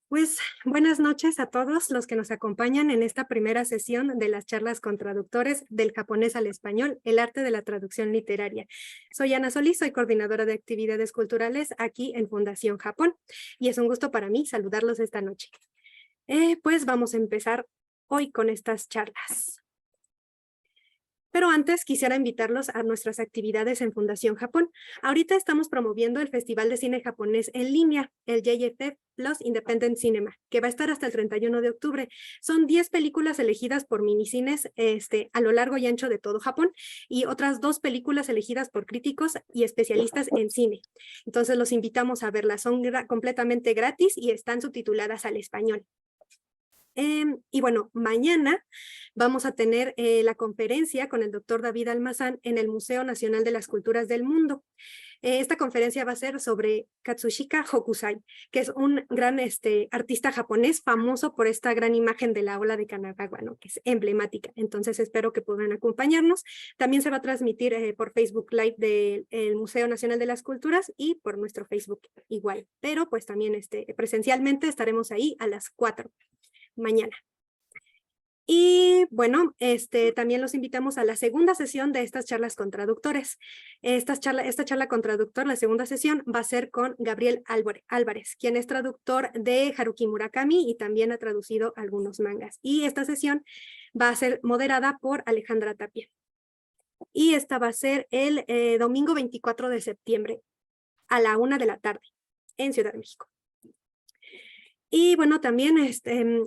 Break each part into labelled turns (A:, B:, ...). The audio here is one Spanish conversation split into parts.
A: Pues buenas noches a todos los que nos acompañan en esta primera sesión de las charlas con traductores del japonés al español, el arte de la traducción literaria. Soy Ana Solís, soy coordinadora de actividades culturales aquí en Fundación Japón y es un gusto para mí saludarlos esta noche. Pues vamos a empezar hoy con estas charlas. Pero antes quisiera invitarlos a nuestras actividades en Fundación Japón. Ahorita estamos promoviendo el Festival de Cine Japonés en línea, el JFF Plus Independent Cinema, que va a estar hasta el 31 de octubre. Son 10 películas elegidas por minicines a lo largo y ancho de todo Japón y otras 2 películas elegidas por críticos y especialistas en cine. Entonces los invitamos a verlas. Son completamente gratis y están subtituladas al español. Y bueno, mañana vamos a tener la conferencia con el doctor David Almazán en el Museo Nacional de las Culturas del Mundo. Esta conferencia va a ser sobre Katsushika Hokusai, que es un gran artista japonés famoso por esta gran imagen de la ola de Kanagawa, ¿no? Que es emblemática. Entonces espero que puedan acompañarnos. También se va a transmitir por Facebook Live del Museo Nacional de las Culturas y por nuestro Facebook igual. Pero pues también presencialmente estaremos ahí a las 4 mañana. Y bueno, también los invitamos a la segunda sesión de estas charlas con traductores. Esta charla con traductor, la segunda sesión, va a ser con Gabriel Álvarez, quien es traductor de Haruki Murakami y también ha traducido algunos mangas. Y esta sesión va a ser moderada por Alejandra Tapia. Y esta va a ser el domingo 24 de septiembre a la 1 de la tarde en Ciudad de México. Y bueno, también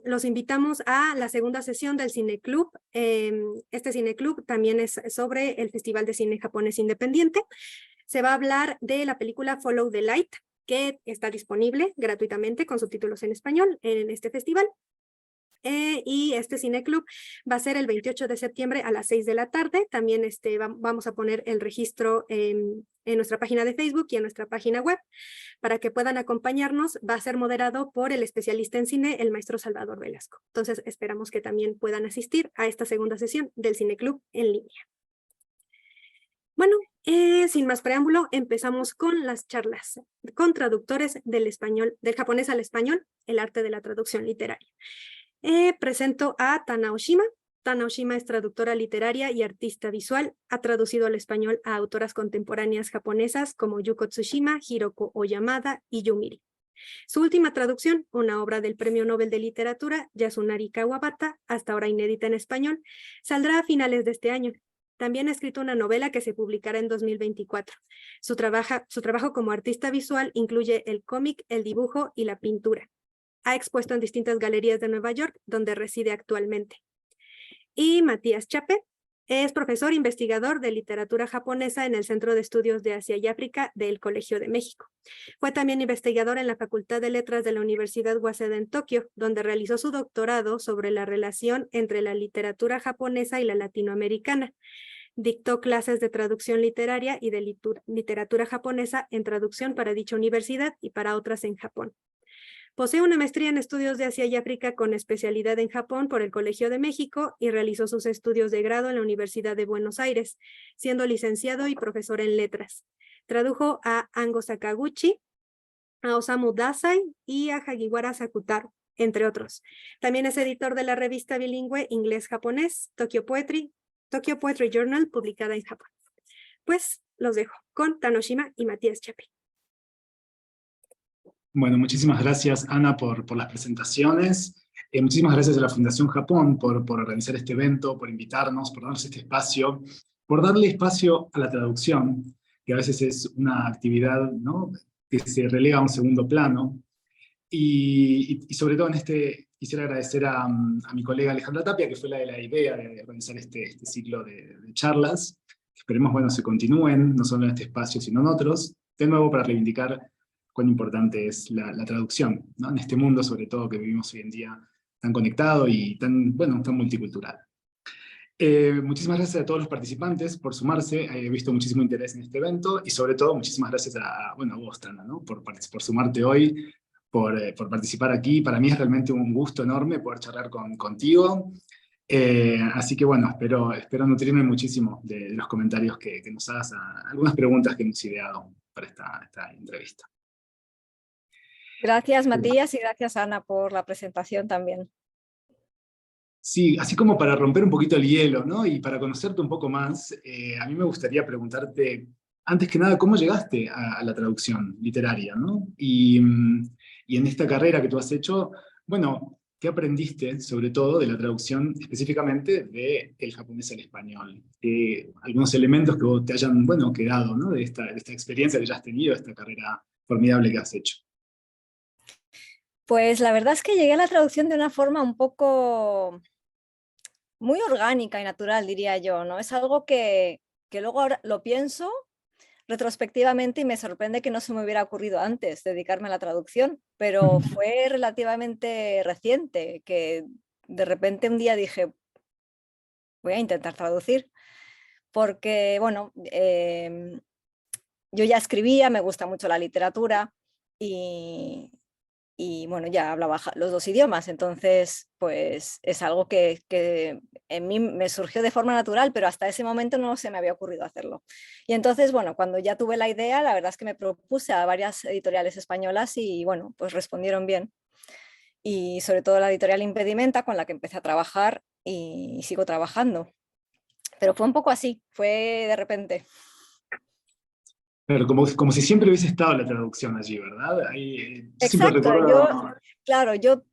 A: los invitamos a la segunda sesión del Cineclub. Este Cineclub también es sobre el Festival de Cine Japonés Independiente. Se va a hablar de la película Follow the Light, que está disponible gratuitamente con subtítulos en español en este festival. Y este Cineclub va a ser el 28 de septiembre a las 6 de la tarde. También vamos a poner el registro en nuestra página de Facebook y en nuestra página web para que puedan acompañarnos. Va a ser moderado por el especialista en cine, el maestro Salvador Velasco. Entonces esperamos que también puedan asistir a esta segunda sesión del Cineclub en línea. Bueno, sin más preámbulo, empezamos con las charlas con traductores del japonés al español, el arte de la traducción literaria. Presento a Tana Oshima. Tana Oshima es traductora literaria y artista visual. Ha traducido al español a autoras contemporáneas japonesas como Yuko Tsushima, Hiroko Oyamada y Yumiri. Su última traducción, una obra del Premio Nobel de Literatura, Yasunari Kawabata, hasta ahora inédita en español, saldrá a finales de este año. También ha escrito una novela que se publicará en 2024. Su trabajo como artista visual incluye el cómic, el dibujo y la pintura. Ha expuesto en distintas galerías de Nueva York, donde reside actualmente. Y Matías Chape es profesor investigador de literatura japonesa en el Centro de Estudios de Asia y África del Colegio de México. Fue también investigador en la Facultad de Letras de la Universidad Waseda en Tokio, donde realizó su doctorado sobre la relación entre la literatura japonesa y la latinoamericana. Dictó clases de traducción literaria y de literatura japonesa en traducción para dicha universidad y para otras en Japón. Posee una maestría en estudios de Asia y África con especialidad en Japón por el Colegio de México y realizó sus estudios de grado en la Universidad de Buenos Aires, siendo licenciado y profesor en letras. Tradujo a Ango Sakaguchi, a Osamu Dazai y a Hagiwara Sakutaro, entre otros. También es editor de la revista bilingüe inglés-japonés Tokyo Poetry Journal, publicada en Japón. Pues los dejo con Tana Oshima y Matías Chape.
B: Bueno, muchísimas gracias, Ana, por las presentaciones. Muchísimas gracias a la Fundación Japón por organizar este evento, por invitarnos, por darnos este espacio, por darle espacio a la traducción, que a veces es una actividad, ¿no?, que se relega a un segundo plano. Y sobre todo quisiera agradecer a mi colega Alejandra Tapia, que fue la idea de organizar este ciclo de charlas. Esperemos, bueno, se continúen, no solo en este espacio, sino en otros, de nuevo para reivindicar cuán importante es la traducción, ¿no?, en este mundo, sobre todo, que vivimos hoy en día tan conectado y tan multicultural. Muchísimas gracias a todos los participantes por sumarse. He visto muchísimo interés en este evento y sobre todo muchísimas gracias a vos, Tana, ¿no?, por sumarte hoy, por participar aquí. Para mí es realmente un gusto enorme poder charlar contigo. Así que bueno, espero nutrirme muchísimo de los comentarios que nos hagas, a algunas preguntas que hemos ideado para esta entrevista.
C: Gracias, Matías, y gracias, Ana, por la presentación también.
B: Sí, así como para romper un poquito el hielo, ¿no? Y para conocerte un poco más, a mí me gustaría preguntarte, antes que nada, ¿cómo llegaste a la traducción literaria, ¿no? Y en esta carrera que tú has hecho, bueno, ¿qué aprendiste, sobre todo, de la traducción específicamente del japonés al español? Algunos elementos que vos te hayan, bueno, quedado, ¿no? De esta experiencia que ya has tenido, esta carrera formidable que has hecho.
C: Pues la verdad es que llegué a la traducción de una forma un poco muy orgánica y natural, diría yo, ¿no? Es algo que luego ahora lo pienso retrospectivamente y me sorprende que no se me hubiera ocurrido antes dedicarme a la traducción, pero fue relativamente reciente, que de repente un día dije, voy a intentar traducir, porque, bueno, yo ya escribía, me gusta mucho la literatura y, bueno, ya hablaba los dos idiomas, entonces pues es algo que en mí me surgió de forma natural, pero hasta ese momento no se me había ocurrido hacerlo. Y entonces, bueno, cuando ya tuve la idea, la verdad es que me propuse a varias editoriales españolas y bueno, pues respondieron bien. Y sobre todo la editorial Impedimenta, con la que empecé a trabajar y sigo trabajando. Pero fue un poco así, fue de repente.
B: Pero como si siempre hubiese estado la traducción allí, ¿verdad? Ahí, yo siempre
C: Exacto,
B: recuerdo.
C: claro, yo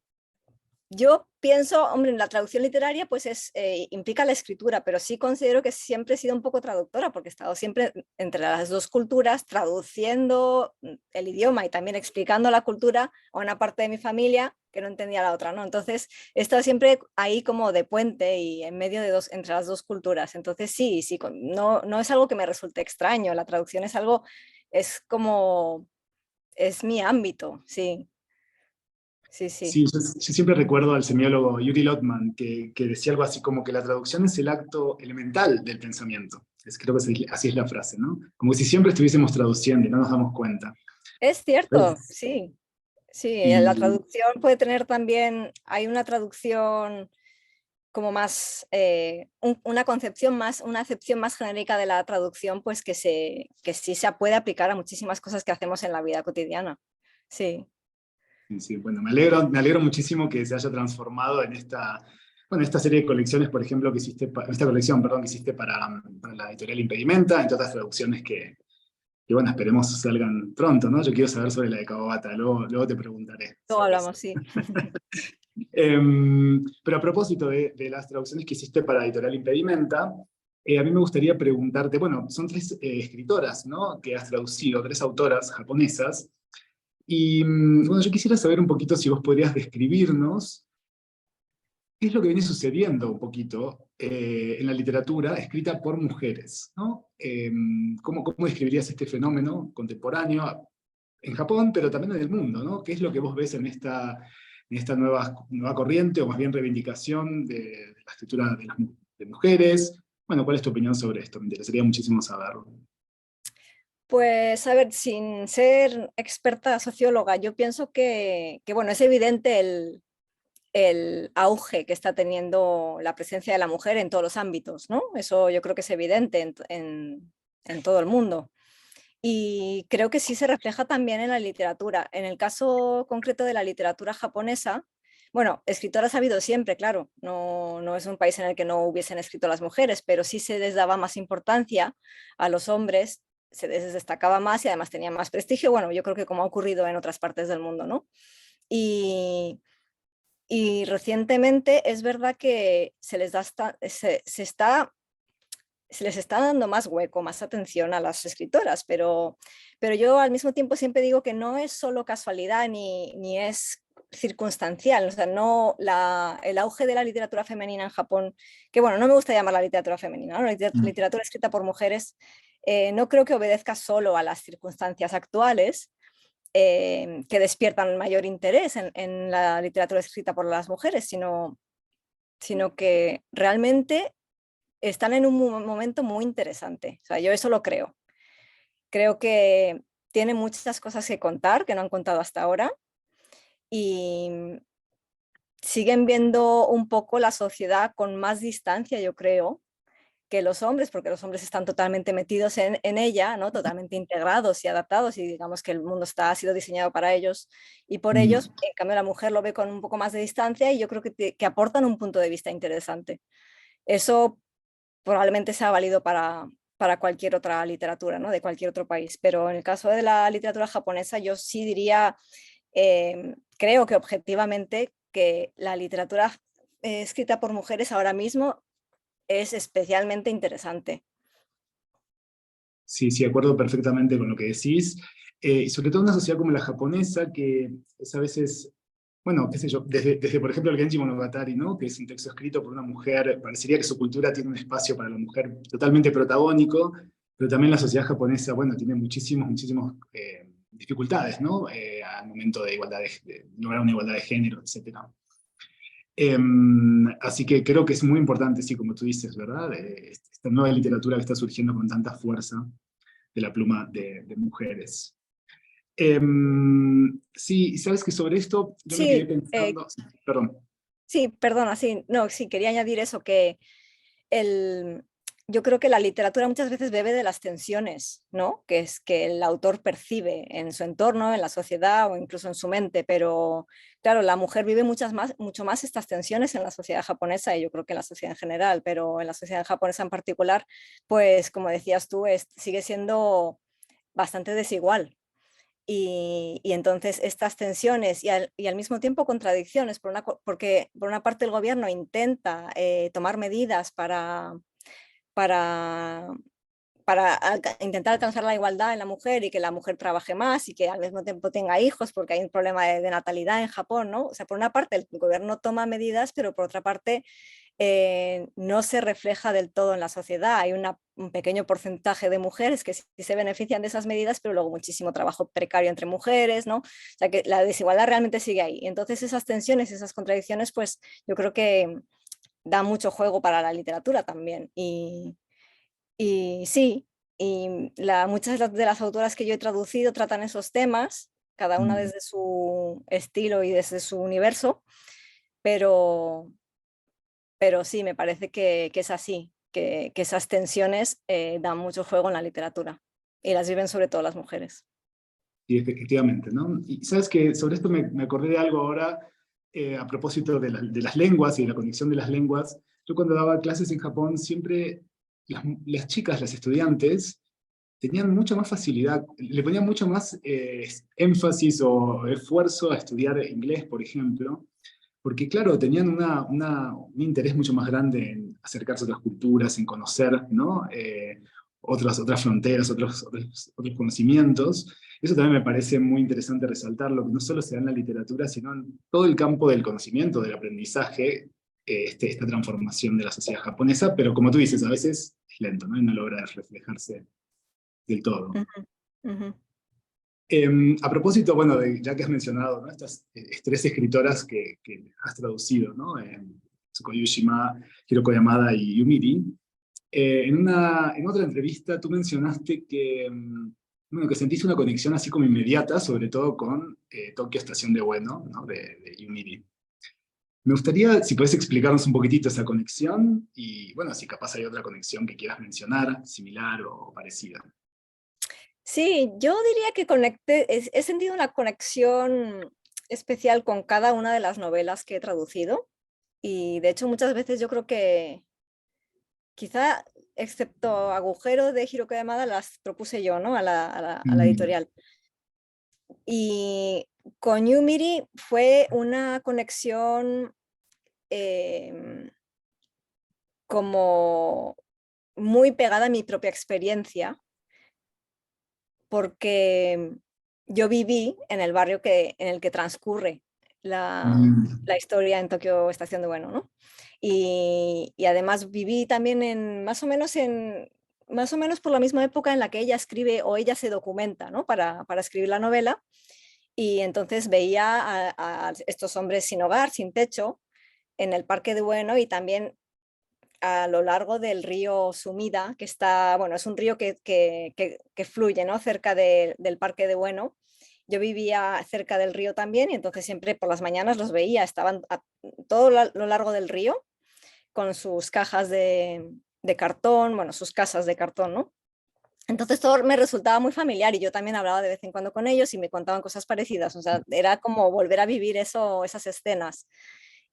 C: pienso, hombre, en la traducción literaria pues implica la escritura, pero sí considero que siempre he sido un poco traductora porque he estado siempre entre las dos culturas traduciendo el idioma y también explicando la cultura a una parte de mi familia que no entendía la otra, ¿no? Entonces he estado siempre ahí como de puente y en medio de entre las dos culturas. Entonces sí, no es algo que me resulte extraño, la traducción es algo, es como, es mi ámbito, sí, sí, sí.
B: Sí, yo siempre recuerdo al semiólogo Yuri Lotman que decía algo así como que la traducción es el acto elemental del pensamiento. Creo que así es la frase, ¿no? Como si siempre estuviésemos traduciendo y no nos damos cuenta.
C: Es cierto,
B: Pues,
C: sí. Sí, la
B: y
C: traducción puede tener también, hay una traducción como más, una concepción más, una acepción más genérica de la traducción, pues que sí se puede aplicar a muchísimas cosas que hacemos en la vida cotidiana. Sí.
B: sí, bueno, me alegro muchísimo que se haya transformado en bueno, esta serie de colecciones, por ejemplo, que hiciste, esta colección, perdón, que hiciste para la editorial Impedimenta, entre otras traducciones que, bueno, esperemos salgan pronto, ¿no? Yo quiero saber sobre la de Kawabata, luego te preguntaré
C: Luego
B: sobre eso.
C: hablamos, sí.
B: Pero a propósito de las traducciones que hiciste para Editorial Impedimenta, a mí me gustaría preguntarte, bueno, son tres escritoras, ¿no? Que has traducido, tres autoras japonesas, y bueno, yo quisiera saber un poquito si vos podrías describirnos qué es lo que viene sucediendo un poquito en la literatura escrita por mujeres, ¿no? ¿Cómo describirías este fenómeno contemporáneo en Japón, pero también en el mundo, ¿no? ¿Qué es lo que vos ves en esta nueva corriente, o más bien reivindicación de la escritura de mujeres? Bueno, ¿cuál es tu opinión sobre esto? Me interesaría muchísimo saberlo.
C: Pues a ver, sin ser experta socióloga, yo pienso bueno, es evidente el auge que está teniendo la presencia de la mujer en todos los ámbitos, ¿no? Eso yo creo que es evidente en todo el mundo. Y creo que sí se refleja también en la literatura. En el caso concreto de la literatura japonesa, bueno, escritoras ha habido siempre, claro, no es un país en el que no hubiesen escrito las mujeres, pero sí se les daba más importancia a los hombres, se les destacaba más y además tenían más prestigio, bueno, yo creo que como ha ocurrido en otras partes del mundo, ¿no? Y, y recientemente es verdad que se les está dando más hueco, más atención a las escritoras, pero yo al mismo tiempo siempre digo que no es solo casualidad ni es circunstancial, o sea, no el auge de la literatura femenina en Japón, que bueno, no me gusta llamar la literatura femenina, ¿no? La literatura escrita por mujeres, no creo que obedezca solo a las circunstancias actuales, que despiertan mayor interés en la literatura escrita por las mujeres, sino que realmente están en un momento muy interesante. O sea, yo eso lo creo. Creo que tienen muchas cosas que contar que no han contado hasta ahora y siguen viendo un poco la sociedad con más distancia, yo creo, que los hombres, porque los hombres están totalmente metidos en ella, ¿no? Totalmente integrados y adaptados, y digamos que el mundo ha sido diseñado para ellos y por
B: Mm.
C: ellos. En cambio, la mujer lo ve con un poco más de distancia y yo creo que aportan un punto de vista interesante. Eso probablemente sea válido para cualquier otra literatura, ¿no? De cualquier otro país, pero en el caso de la literatura japonesa yo sí diría, creo que objetivamente que la literatura escrita por mujeres ahora mismo es especialmente interesante.
B: Sí, sí, de acuerdo perfectamente con lo que decís. Y sobre todo en una sociedad como la japonesa, que es a veces, bueno, qué sé yo, desde por ejemplo el Genji Monogatari, ¿no? Que es un texto escrito por una mujer, parecería que su cultura tiene un espacio para la mujer totalmente protagónico, pero también la sociedad japonesa, bueno, tiene muchísimas dificultades, ¿no? Al momento de de lograr una igualdad de género, etcétera. Así que creo que es muy importante, sí, como tú dices, ¿verdad? Esta nueva literatura que está surgiendo con tanta fuerza de la pluma de mujeres. Sí, sabes que sobre esto yo me quedé
C: Sí,
B: pensando, sí, perdón.
C: sí, perdona, sí, no, sí, quería añadir eso, que el, yo creo que la literatura muchas veces bebe de las tensiones, ¿no? Que es que el autor percibe en su entorno, en la sociedad o incluso en su mente, pero claro, la mujer vive mucho más estas tensiones en la sociedad japonesa y yo creo que en la sociedad en general, pero en la sociedad japonesa en particular, pues como decías tú, sigue siendo bastante desigual. Y entonces estas tensiones y al mismo tiempo contradicciones, porque por una parte el gobierno intenta tomar medidas para, intentar alcanzar la igualdad en la mujer y que la mujer trabaje más y que al mismo tiempo tenga hijos, porque hay un problema de natalidad en Japón, ¿no? O sea, por una parte el gobierno toma medidas, pero por otra parte no se refleja del todo en la sociedad. Hay un pequeño porcentaje de mujeres que sí se benefician de esas medidas, pero luego muchísimo trabajo precario entre mujeres, ¿no? O sea que la desigualdad realmente sigue ahí. Entonces esas tensiones, esas contradicciones, pues yo creo que da mucho juego para la literatura también. Y sí, y muchas de las autoras que yo he traducido tratan esos temas, cada una
B: Mm.
C: desde su estilo y desde su universo, pero, pero sí, me parece que es así, que esas tensiones dan mucho juego en la literatura y las viven sobre todo las mujeres.
B: Sí, efectivamente, ¿no? Y sabes que sobre esto me acordé de algo ahora, a propósito de las lenguas y de la conexión de las lenguas. Yo cuando daba clases en Japón, siempre las chicas, las estudiantes, tenían mucha más facilidad, le ponían mucho más énfasis o esfuerzo a estudiar inglés, por ejemplo, porque claro, tenían un interés mucho más grande en acercarse a otras culturas, en conocer, ¿no? Otras fronteras, otros conocimientos. Eso también me parece muy interesante resaltarlo, que no solo se da en la literatura, sino en todo el campo del conocimiento, del aprendizaje, esta transformación de la sociedad japonesa, pero como tú dices, a veces es lento, ¿no? Y no logra reflejarse del todo.
C: Ujú, ujú.
B: A propósito, bueno, ya que has mencionado, ¿no? Estas tres escritoras que has traducido, ¿no? Tsukuyo Yushima, Hiroko Yamada y Yumiri, en otra entrevista tú mencionaste bueno, que sentiste una conexión así como inmediata, sobre todo con Tokio Estación de Bueno, ¿no? De Yumiri. Me gustaría, si puedes explicarnos un poquitito esa conexión y, bueno, si capaz hay otra conexión que quieras mencionar, similar o parecida.
C: Sí, yo diría que he sentido una conexión especial con cada una de las novelas que he traducido y de hecho muchas veces yo creo que quizá, excepto Agujero de Hiroko Yamada, las propuse yo, ¿no? A la
B: Mm.
C: editorial. Y con Yumiri fue una conexión em, como muy pegada a mi propia experiencia, porque yo viví en el barrio en el que transcurre la
B: Mm.
C: historia en Tokio Estación de Bueno, ¿no? Y además viví también más o menos por la misma época en la que ella escribe o ella se documenta, ¿no? Para escribir la novela. Y entonces veía a estos hombres sin hogar, sin techo, en el Parque de Bueno y también a lo largo del río Sumida, que está, bueno, es un río que fluye, ¿no? Cerca del Parque de Bueno. Yo vivía cerca del río también y entonces siempre por las mañanas los veía, estaban a todo lo largo del río con sus cajas de de cartón, bueno, sus casas de cartón, ¿no? Entonces todo me resultaba muy familiar y yo también hablaba de vez en cuando con ellos y me contaban cosas parecidas, o sea, era como volver a vivir eso, esas escenas.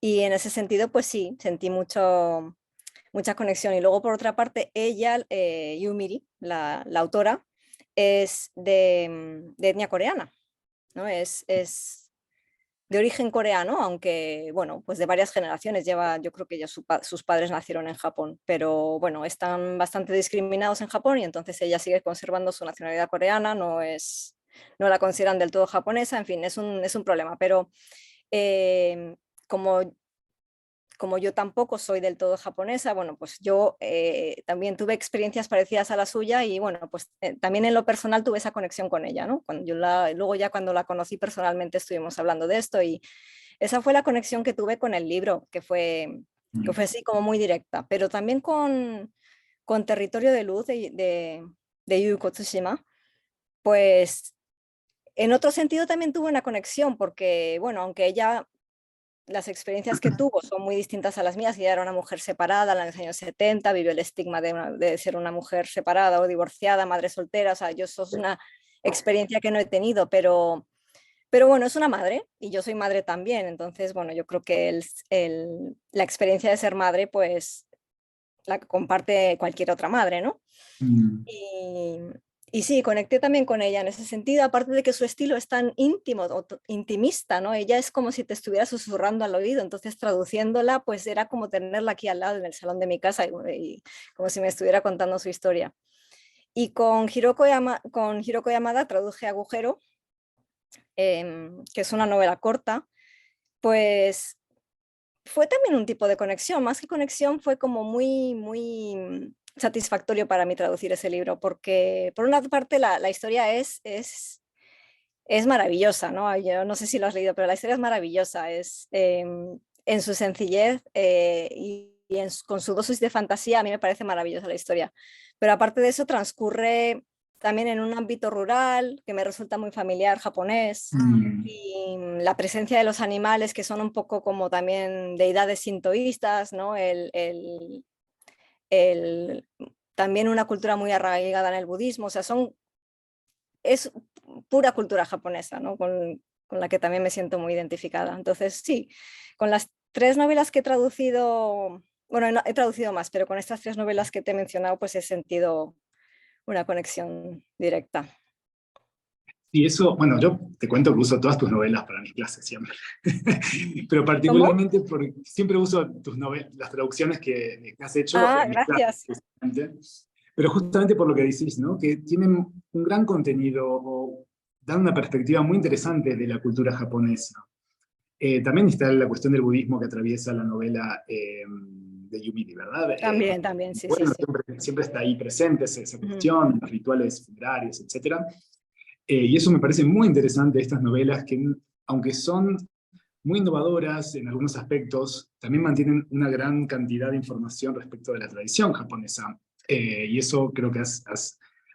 C: Y en ese sentido, pues sí, sentí mucha conexión. Y luego, por otra parte, ella, Yumiri, la autora, es de etnia coreana, ¿no? Es de origen coreano, aunque, bueno, pues de varias generaciones. Yo creo que ya sus padres nacieron en Japón, pero bueno, están bastante discriminados en Japón y entonces ella sigue conservando su nacionalidad coreana, no la consideran del todo japonesa, en fin, es un problema, pero eh, como como yo tampoco soy del todo japonesa, bueno, pues yo también tuve experiencias parecidas a la suya y bueno, pues también en lo personal tuve esa conexión con ella, ¿no? Luego ya cuando la conocí personalmente estuvimos hablando de esto y esa fue la conexión que tuve con el libro, que fue así como muy directa, pero también con Territorio de Luz de Yuko Tsushima, pues en otro sentido también tuve una conexión porque, bueno, aunque ella las experiencias que tuvo son muy distintas a las mías. Ella era una mujer separada en los años 70, vivió el estigma de ser una mujer separada o divorciada, madre soltera. O sea, eso es una experiencia que no he tenido, pero bueno, es una madre y yo soy madre también. Entonces, bueno, yo creo que la experiencia de ser madre, pues la comparte cualquier otra madre, ¿no?
B: Mm.
C: Y, y sí, conecté también con ella en ese sentido, aparte de que su estilo es tan íntimo o intimista, ¿no? Ella es como si te estuviera susurrando al oído, entonces traduciéndola, pues era como tenerla aquí al lado en el salón de mi casa y como si me estuviera contando su historia. Y con Hiroko Yamada traduje Agujero, que es una novela corta, pues fue también un tipo de conexión, más que conexión fue como muy satisfactorio para mí traducir ese libro, porque por una parte la historia es maravillosa, ¿no? Yo no sé si lo has leído, pero la historia es maravillosa, en su sencillez con su dosis de fantasía, a mí me parece maravillosa la historia. Pero aparte de eso, transcurre también en un ámbito rural que me resulta muy familiar, japonés, y la presencia de los animales que son un poco como también deidades sintoístas, ¿no? El, también una cultura muy arraigada en el budismo, o sea, es pura cultura japonesa, ¿no? Con la que también me siento muy identificada. Entonces, sí, con las 3 novelas que he traducido, bueno, no, he traducido más, pero con estas 3 novelas que te he mencionado, pues he sentido una conexión directa.
B: Y eso, bueno, yo te cuento que uso todas tus novelas para mis clases siempre. Pero
C: ¿Cómo?
B: particularmente porque siempre uso tus novelas, las traducciones que has hecho
C: Ah,
B: en mis clases,
C: gracias.
B: justamente. Pero justamente por lo que decís, ¿no? Que tienen un gran contenido o dan una perspectiva muy interesante de la cultura japonesa. También está la cuestión del budismo que atraviesa la novela de Yumiri, ¿verdad?
C: También, sí, sí,
B: Bueno,
C: sí.
B: siempre está ahí presente esa
C: Ujú.
B: cuestión, los rituales funerarios, etcétera. Y eso me parece muy interesante de estas novelas que, aunque son muy innovadoras en algunos aspectos, también mantienen una gran cantidad de información respecto de la tradición japonesa. Y eso creo que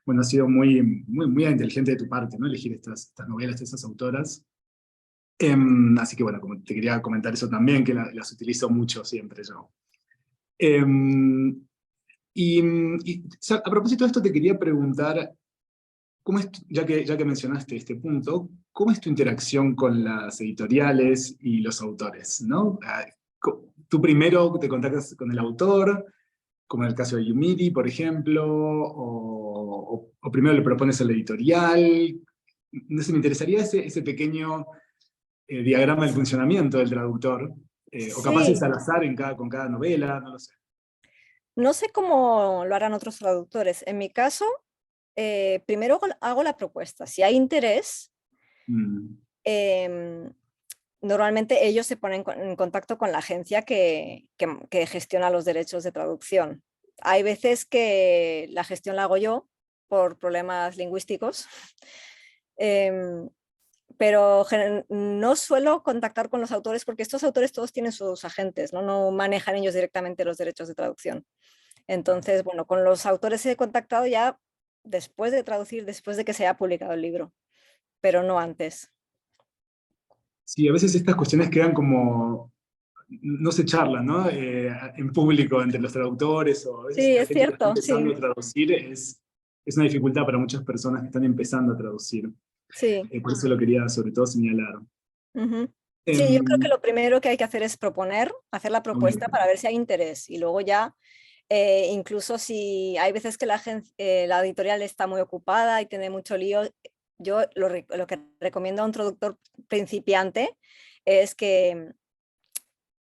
B: bueno, ha sido muy inteligente de tu parte, ¿no? Elegir estas novelas de esas autoras. Así que bueno, como te quería comentar eso también, que las utilizo mucho siempre yo. Em, a propósito de esto, te quería preguntar, ya que mencionaste este punto, ¿cómo es tu interacción con las editoriales y los autores? ¿No? Tú primero te contactas con el autor, como en el caso de Yumiri, por ejemplo, o primero le propones a la editorial. No sé, me interesaría ese pequeño diagrama del funcionamiento del traductor, o capaz es
C: Sí,
B: al azar con cada novela, no lo sé.
C: no sé cómo lo harán otros traductores. En mi caso, primero hago la propuesta. Si hay interés,
B: Mm,
C: em, normalmente ellos se ponen en contacto con la agencia que gestiona los derechos de traducción. Hay veces que la gestión la hago yo por problemas lingüísticos, em, pero no suelo contactar con los autores porque estos autores todos tienen sus agentes, ¿no? No manejan ellos directamente los derechos de traducción. Entonces, bueno, con los autores he contactado ya después de traducir, después de que se haya publicado el libro, pero no antes.
B: sí, a veces estas cuestiones quedan como no se charla, ¿no? En público entre los traductores o a veces
C: Sí,
B: la
C: es
B: gente que está
C: cierto,
B: empezando
C: sí,
B: a traducir es una dificultad para muchas personas que están empezando a traducir.
C: sí.
B: Por eso lo quería sobre todo señalar.
C: Ujú. Sí, yo creo que
B: Em,
C: lo primero que hay que hacer es proponer, hacer la propuesta para ver si hay interés y luego ya, incluso si hay veces que la editorial está muy ocupada y tiene mucho lío, yo lo que recomiendo a un traductor principiante es que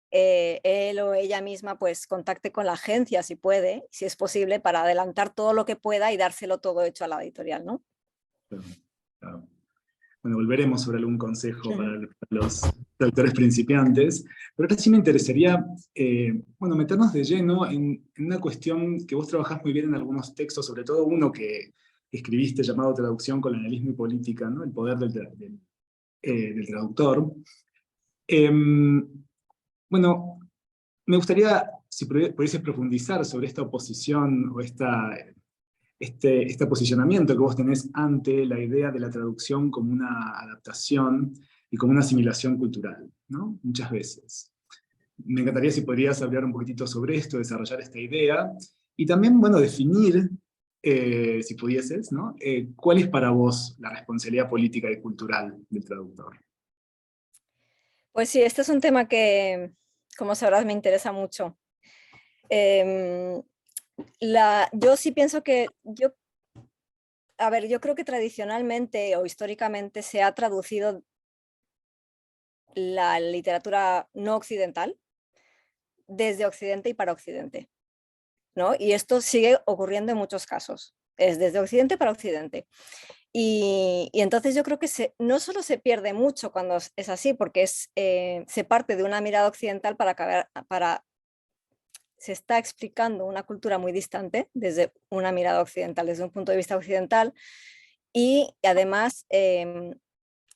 C: él o ella misma pues contacte con la agencia si puede, si es posible, para adelantar todo lo que pueda y dárselo todo hecho a la editorial, ¿no?
B: claro. Bueno, volveremos sobre algún consejo
C: Ujú.
B: para los traductores principiantes, pero ahora sí me interesaría, bueno, meternos de lleno en una cuestión que vos trabajás muy bien en algunos textos, sobre todo uno que escribiste llamado Traducción, Colonialismo y Política, ¿no? El poder del traductor. Em, bueno, me gustaría, si pudieses profundizar sobre esta oposición o este posicionamiento que vos tenés ante la idea de la traducción como una adaptación y como una asimilación cultural, ¿no? Muchas veces. Me encantaría si podrías hablar un poquitito sobre esto, desarrollar esta idea, y también, bueno, definir, si pudieses, ¿no? ¿Cuál es para vos la responsabilidad política y cultural del traductor?
C: Pues sí, este es un tema que, como sabrás, me interesa mucho. Em, yo sí pienso que a ver, yo creo que tradicionalmente o históricamente se ha traducido la literatura no occidental desde Occidente y para Occidente, ¿no? Y esto sigue ocurriendo en muchos casos. Es desde Occidente para Occidente. Y entonces yo creo que no solo se pierde mucho cuando es así, porque se parte de una mirada occidental se está explicando una cultura muy distante desde una mirada occidental, desde un punto de vista occidental, y además,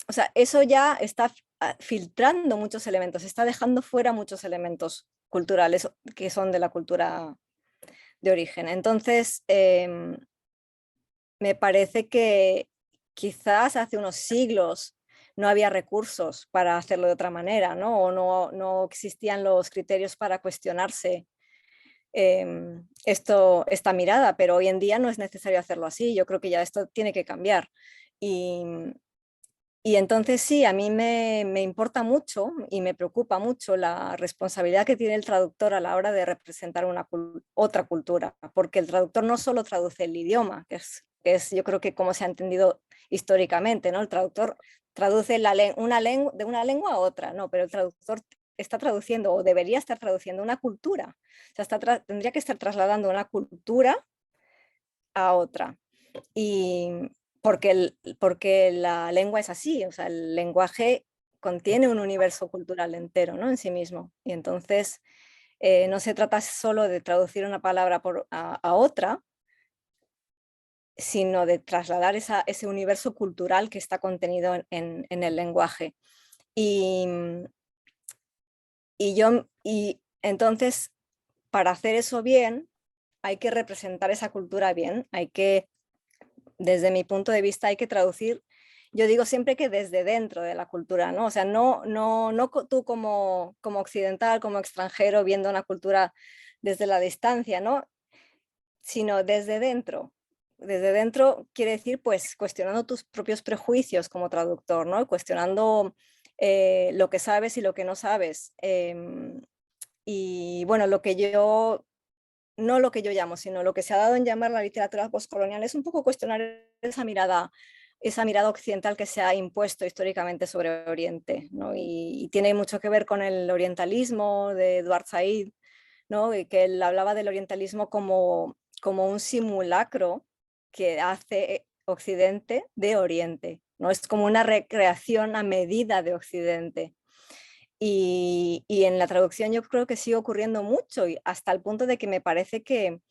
C: o sea, eso ya está filtrando muchos elementos, está dejando fuera muchos elementos culturales que son de la cultura de origen. Entonces, me parece que quizás hace unos siglos no había recursos para hacerlo de otra manera, ¿no? O no existían los criterios para cuestionarse esta mirada, pero hoy en día no es necesario hacerlo así. Yo creo que ya esto tiene que cambiar. Y, y entonces sí, a mí me importa mucho y me preocupa mucho la responsabilidad que tiene el traductor a la hora de representar otra cultura, porque el traductor no solo traduce el idioma, que es yo creo que como se ha entendido históricamente, ¿no? El traductor traduce de una lengua a otra, no, pero el traductor está traduciendo o debería estar traduciendo una cultura, o sea, tendría que estar trasladando una cultura a otra. Y porque la lengua es así, o sea, el lenguaje contiene un universo cultural entero, ¿no? En sí mismo. Y entonces no se trata solo de traducir una palabra a otra, sino de trasladar ese universo cultural que está contenido en el lenguaje. Y, y entonces, para hacer eso bien, hay que representar esa cultura bien, desde mi punto de vista, hay que traducir, yo digo siempre que desde dentro de la cultura, ¿no? O sea, no tú como occidental, como extranjero, viendo una cultura desde la distancia, ¿no? Sino desde dentro. Desde dentro quiere decir, pues, cuestionando tus propios prejuicios como traductor, ¿no? Cuestionando lo que sabes y lo que no sabes. Y bueno, no lo que yo llamo, sino lo que se ha dado en llamar la literatura postcolonial, es un poco cuestionar esa mirada occidental que se ha impuesto históricamente sobre Oriente, ¿no? Y tiene mucho que ver con el orientalismo de Edward Said, ¿no? Y que él hablaba del orientalismo como un simulacro que hace Occidente de Oriente, ¿no? Es como una recreación a medida de Occidente. Y en la traducción yo creo que sigue ocurriendo mucho, y hasta el punto de que me parece que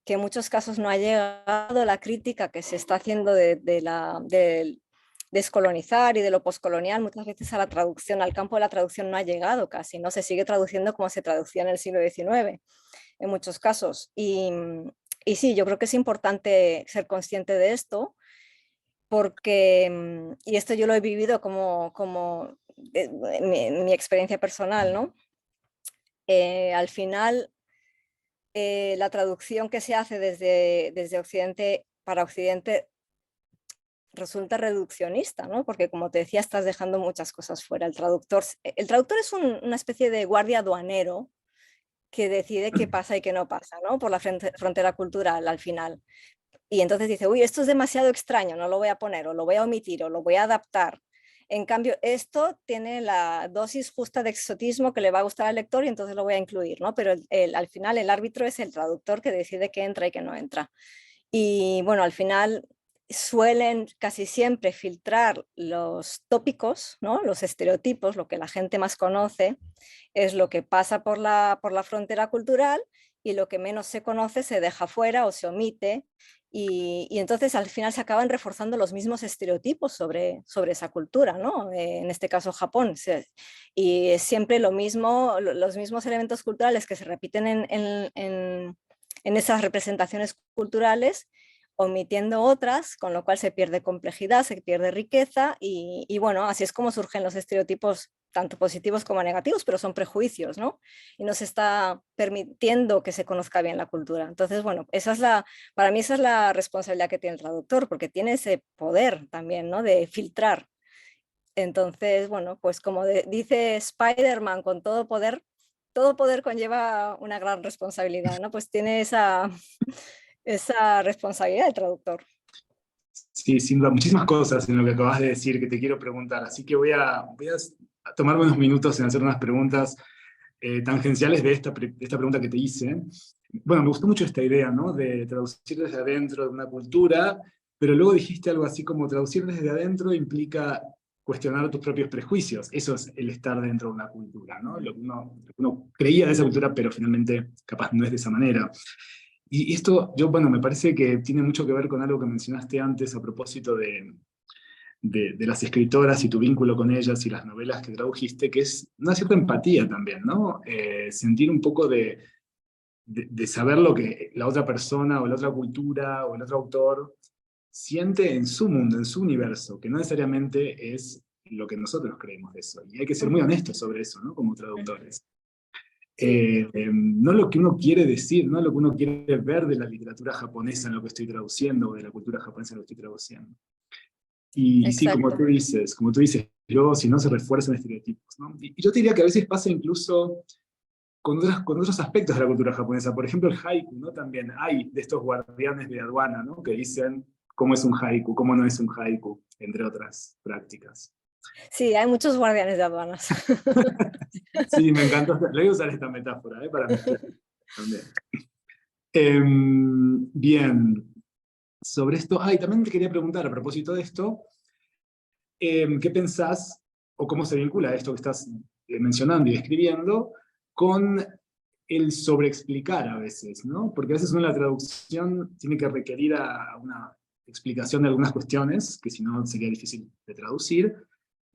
C: en muchos casos no ha llegado la crítica que se está haciendo del descolonizar y de lo poscolonial, muchas veces a la traducción, al campo de la traducción no ha llegado casi, no se sigue traduciendo como se traducía en el siglo XIX en muchos casos. Y sí, yo creo que es importante ser consciente de esto porque, y esto yo lo he vivido como en mi experiencia personal, ¿no? al final la traducción que se hace desde Occidente para Occidente resulta reduccionista, ¿no? Porque como te decía, estás dejando muchas cosas fuera. El traductor es una especie de guardia aduanero que decide qué pasa y qué no pasa, ¿no? Por la frontera cultural al final. Y entonces dice, uy, esto es demasiado extraño, no lo voy a poner, o lo voy a omitir, o lo voy a adaptar. En cambio, esto tiene la dosis justa de exotismo que le va a gustar al lector y entonces lo voy a incluir, ¿no? Pero al final el árbitro es el traductor que decide qué entra y qué no entra. Y bueno, al final suelen casi siempre filtrar los tópicos, ¿no? Los estereotipos, lo que la gente más conoce, es lo que pasa por la frontera cultural, y lo que menos se conoce se deja fuera o se omite, y entonces al final se acaban reforzando los mismos estereotipos sobre esa cultura, ¿no? En este caso Japón, y es siempre lo mismo, los mismos elementos culturales que se repiten en esas representaciones culturales, omitiendo otras, con lo cual se pierde complejidad, se pierde riqueza, y bueno, así es como surgen los estereotipos, tanto positivos como negativos, pero son prejuicios, ¿no? Y no se está permitiendo que se conozca bien la cultura. Entonces, bueno, para mí esa es la responsabilidad que tiene el traductor, porque tiene ese poder también, ¿no? De filtrar. Entonces, bueno, pues como dice Spider-Man, con todo poder conlleva una gran responsabilidad, ¿no? Pues tiene esa responsabilidad el traductor.
B: Sí, sin duda, muchísimas cosas en lo que acabas de decir que te quiero preguntar, así que voy a tomarme unos minutos en hacer unas preguntas tangenciales de esta pregunta que te hice. Bueno, me gustó mucho esta idea, ¿no? De traducir desde adentro de una cultura, pero luego dijiste algo así como traducir desde adentro implica cuestionar tus propios prejuicios. Eso es el estar dentro de una cultura, ¿no? Lo que uno creía de esa cultura, pero finalmente capaz no es de esa manera. Y esto, bueno, me parece que tiene mucho que ver con algo que mencionaste antes a propósito de las escritoras y tu vínculo con ellas y las novelas que tradujiste, que es una cierta empatía también, ¿no? Sentir un poco de saber lo que la otra persona o la otra cultura o el otro autor siente en su mundo, en su universo, que no necesariamente es lo que nosotros creemos de eso. Y hay que ser muy honestos sobre eso, ¿no? Como traductores.
C: Sí.
B: No lo que uno quiere decir, no lo que uno quiere ver de la literatura japonesa en lo que estoy traduciendo, o de la cultura japonesa en lo que estoy traduciendo. Y sí,
C: Exacto.
B: como tú dices, luego si no se refuerzan estereotipos, ¿no? Y yo te diría que a veces pasa incluso con otros aspectos de la cultura japonesa. Por ejemplo, el haiku, ¿no? También hay de estos guardianes de aduana, ¿no? Que dicen cómo es un haiku, cómo no es un haiku, entre otras prácticas.
C: Sí, hay muchos guardianes de aduanas.
B: Sí, me encanta. Le voy a usar esta metáfora, para mezclar también. Bien, sobre esto, y también te quería preguntar a propósito de esto, ¿qué pensás o cómo se vincula esto que estás mencionando y describiendo con el sobreexplicar a veces, ¿no? Porque a veces una la traducción tiene que requerir a una explicación de algunas cuestiones, que si no sería difícil de traducir.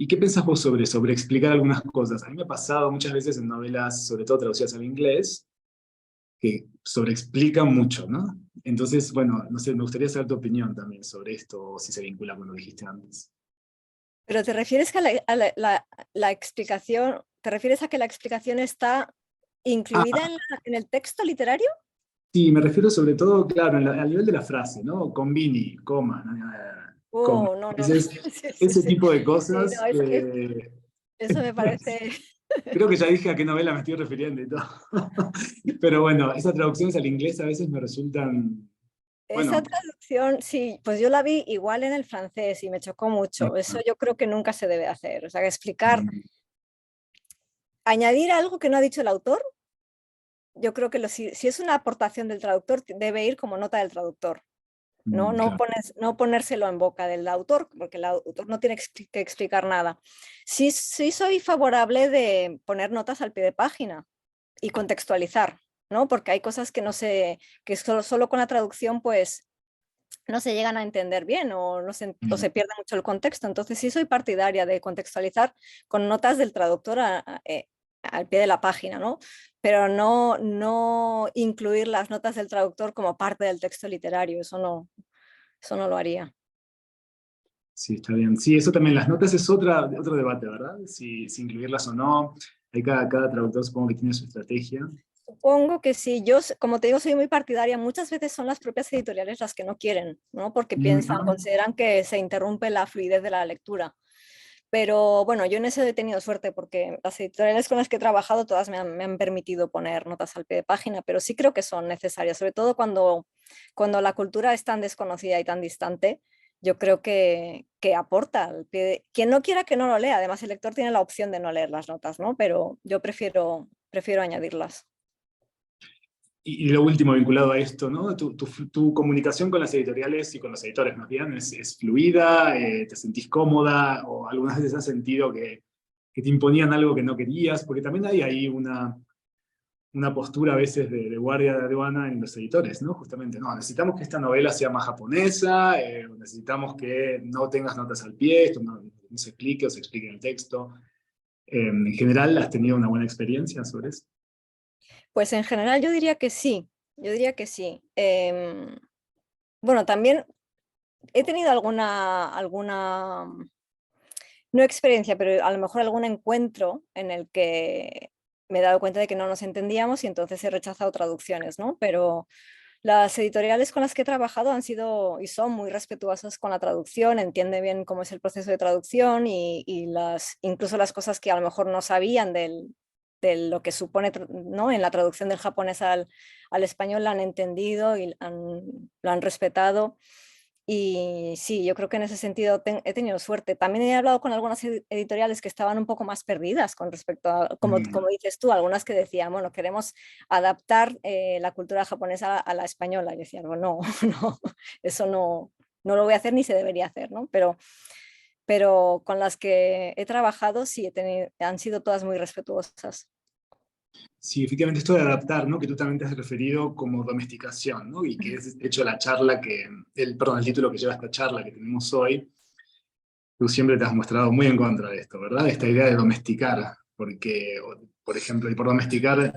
B: ¿Y qué pensás vos sobre explicar algunas cosas? A mí me ha pasado muchas veces en novelas, sobre todo traducidas al inglés, que sobreexplican mucho, ¿no? Entonces, bueno, no sé, me gustaría saber tu opinión también sobre esto, o si se vincula con lo que dijiste antes.
C: Pero te refieres que la explicación, ¿te refieres a que la explicación está incluida
B: Ah,
C: en el texto literario?
B: sí, me refiero sobre todo, claro, al nivel de la frase, ¿no? Convini, coma, coma.
C: Oh, no, no. Sí, sí,
B: Ese
C: sí.
B: tipo de
C: Sí, no,
B: cosas,
C: eso me parece.
B: creo que ya dije a qué novela me estoy refiriendo y todo. Pero bueno, esas traducciones al inglés a veces me resultan,
C: Esa
B: bueno,
C: traducción, sí, pues yo la vi igual en el francés y me chocó mucho. Eso yo creo que nunca se debe hacer. O sea, explicar, añadir algo que no ha dicho el autor. Yo creo que si es una aportación del traductor, debe ir como nota del traductor. No,
B: claro.
C: no ponérselo en boca del autor, porque el autor no tiene que explicar nada. Sí, sí soy favorable de poner notas al pie de página y contextualizar, ¿no? Porque hay cosas que que solo con la traducción pues no se llegan a entender bien, o se pierde mucho el contexto. Entonces sí soy partidaria de contextualizar con notas del traductor al pie de la página, ¿no? Pero no incluir las notas del traductor como parte del texto literario, eso no lo haría.
B: Sí, está bien. Sí, eso también, las notas es otro debate, ¿verdad? Si incluirlas o no. Ahí cada traductor supongo que tiene su estrategia.
C: Supongo que sí. Yo, como te digo, soy muy partidaria. Muchas veces son las propias editoriales las que no quieren, ¿no? Porque consideran que se interrumpe la fluidez de la lectura. Pero bueno, yo en eso he tenido suerte porque las editoriales con las que he trabajado todas me han permitido poner notas al pie de página, pero sí creo que son necesarias, sobre todo cuando la cultura es tan desconocida y tan distante. Yo creo que aporta al pie quien no quiera que no lo lea. Además, el lector tiene la opción de no leer las notas, ¿no? Pero yo prefiero añadirlas.
B: Y lo último vinculado a esto, ¿no? Tu comunicación con las editoriales y con los editores, más bien, es fluida, te sentís cómoda, o algunas veces has sentido que te imponían algo que no querías, porque también hay ahí una postura a veces de guardia de aduana en los editores, ¿no? Justamente, no, necesitamos que esta novela sea más japonesa, necesitamos que no tengas notas al pie, esto no se explique o se explique en el texto. En general, ¿has tenido una buena experiencia sobre eso?
C: Pues en general yo diría que sí, yo diría que sí. Bueno, también he tenido no experiencia, pero a lo mejor algún encuentro en el que me he dado cuenta de que no nos entendíamos y entonces he rechazado traducciones, ¿no? Pero las editoriales con las que he trabajado han sido y son muy respetuosas con la traducción, entienden bien cómo es el proceso de traducción incluso las cosas que a lo mejor no sabían de lo que supone, ¿no? En la traducción del japonés al español la han entendido y lo han respetado. Y sí, yo creo que en ese sentido he tenido suerte. También he hablado con algunas editoriales que estaban un poco más perdidas con respecto a, como dices tú, algunas que decían, bueno, queremos adaptar la cultura japonesa a la española. Y decían, bueno, no, eso no lo voy a hacer ni se debería hacer, ¿no? Pero con las que he trabajado sí han sido todas muy respetuosas.
B: Sí, efectivamente, esto de adaptar, ¿no? Que tú también te has referido como domesticación, ¿no? Y que es, de hecho, la charla perdón, el título que lleva esta charla que tenemos hoy, tú siempre te has mostrado muy en contra de esto, ¿verdad? Esta idea de domesticar, porque, por ejemplo, y por domesticar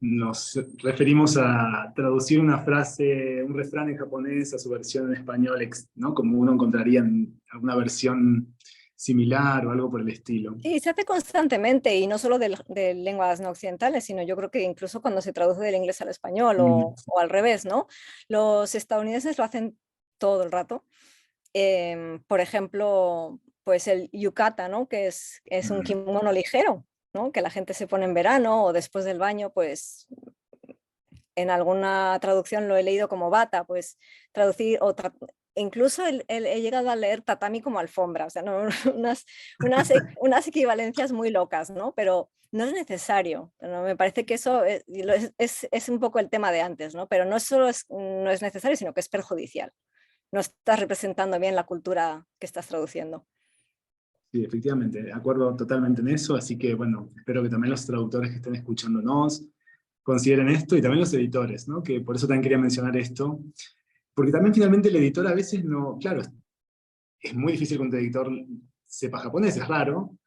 B: nos referimos a traducir una frase, un refrán en japonés a su versión en español, ¿no? Como uno encontraría en alguna versión similar o algo por el estilo.
C: Sí, se hace constantemente y no solo de lenguas no occidentales, sino yo creo que incluso cuando se traduce del inglés al español
B: Mm.
C: o al revés, ¿no? Los estadounidenses lo hacen todo el rato. Por ejemplo, pues el yukata, ¿no? Que es un
B: Mm.
C: kimono ligero, ¿no? Que la gente se pone en verano o después del baño, pues en alguna traducción lo he leído como bata, pues traducir incluso he llegado a leer tatami como alfombra, o sea, ¿no? unas equivalencias muy locas, ¿no? Pero no es necesario, ¿no? Me parece que eso es un poco el tema de antes, ¿no? Pero no solo no es necesario, sino que es perjudicial. No estás representando bien la cultura que estás traduciendo.
B: Sí, efectivamente, de acuerdo totalmente en eso, así que bueno, espero que también los traductores que estén escuchándonos consideren esto y también los editores, ¿no? Que por eso también quería mencionar esto, porque también finalmente el editor a veces no, claro, es muy difícil que un editor sepa japonés, es raro,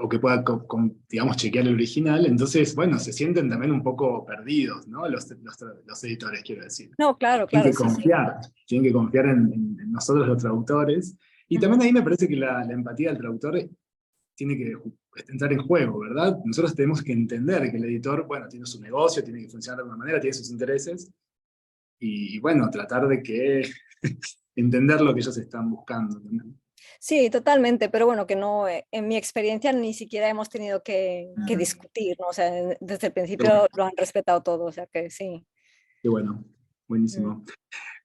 B: o que pueda, digamos, chequear el original, entonces, bueno, se sienten también un poco perdidos, ¿no? Los editores, quiero decir.
C: No, claro,
B: Tienen
C: claro,
B: que
C: sí, sí.
B: confiar, tienen que confiar en nosotros los traductores. Y también ahí me parece que la empatía del traductor tiene que entrar en juego, ¿verdad? Nosotros tenemos que entender que el editor, bueno, tiene su negocio, tiene que funcionar de alguna manera, tiene sus intereses, y bueno, tratar de que entender lo que ellos están buscando también.
C: Sí, totalmente, pero bueno, que no, en mi experiencia ni siquiera hemos tenido que
B: Mm.
C: discutir, ¿no? O sea, desde el
B: Qué bueno,
C: principio lo han respetado todo, o sea que sí.
B: qué bueno,
C: Mm.
B: buenísimo.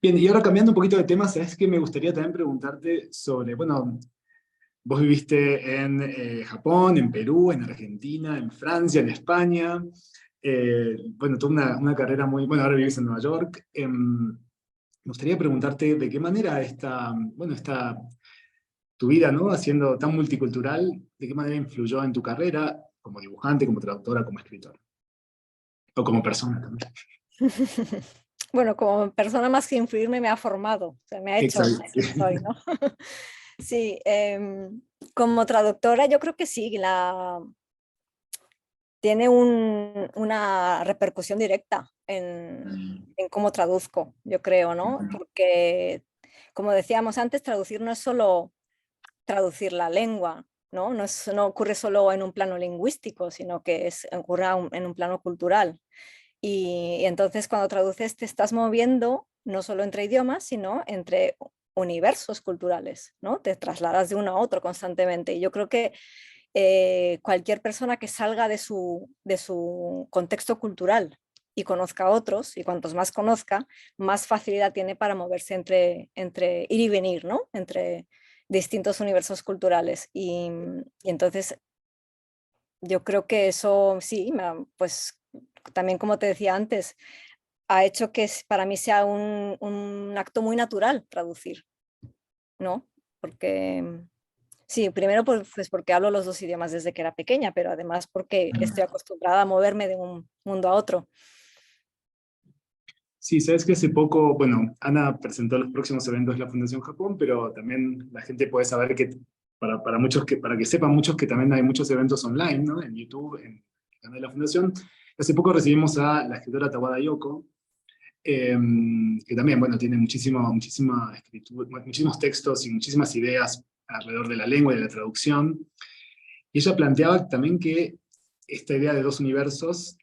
B: Bien, y ahora cambiando un poquito de tema, sabes que me gustaría también preguntarte sobre, bueno, vos viviste en Japón, en Perú, en Argentina, en Francia, en España. Bueno, tuve una carrera muy, bueno, ahora vivís en Nueva York. Me gustaría preguntarte de qué manera bueno, tu vida, ¿no? Haciendo tan multicultural, de qué manera influyó en tu carrera como dibujante, como traductora, como escritor. O como persona también.
C: Bueno, como persona más que influirme me ha formado, o sea, me ha hecho
B: Exacto.
C: quien soy, ¿no? Sí, como traductora yo creo que sí, tiene una repercusión directa en cómo traduzco, yo creo, ¿no? Porque, como decíamos antes, traducir no es solo traducir la lengua, ¿no? No ocurre solo en un plano lingüístico, sino que ocurre en un plano cultural. Y entonces cuando traduces te estás moviendo no solo entre idiomas, sino entre universos culturales, ¿no? Te trasladas de uno a otro constantemente. Y yo creo que cualquier persona que salga de su contexto cultural y conozca a otros, y cuantos más conozca, más facilidad tiene para moverse entre ir y venir, ¿no? Entre distintos universos culturales. Y entonces yo creo que eso sí, pues también como te decía antes, ha hecho que para mí sea un acto muy natural traducir, ¿no? Porque sí, primero pues porque hablo los dos idiomas desde que era pequeña, pero además porque estoy acostumbrada a moverme de un mundo a otro.
B: Sí, sabes que hace poco, bueno, Ana presentó los próximos eventos de la Fundación Japón, pero también la gente puede saber que, para muchos para que sepan muchos que también hay muchos eventos online, ¿no? En YouTube, en el canal de la Fundación. Hace poco recibimos a la escritora Tawada Yoko, que también, bueno, tiene muchísima escritura, muchísimos textos y muchísimas ideas alrededor de la lengua y de la traducción. Y ella planteaba también que esta idea de dos universos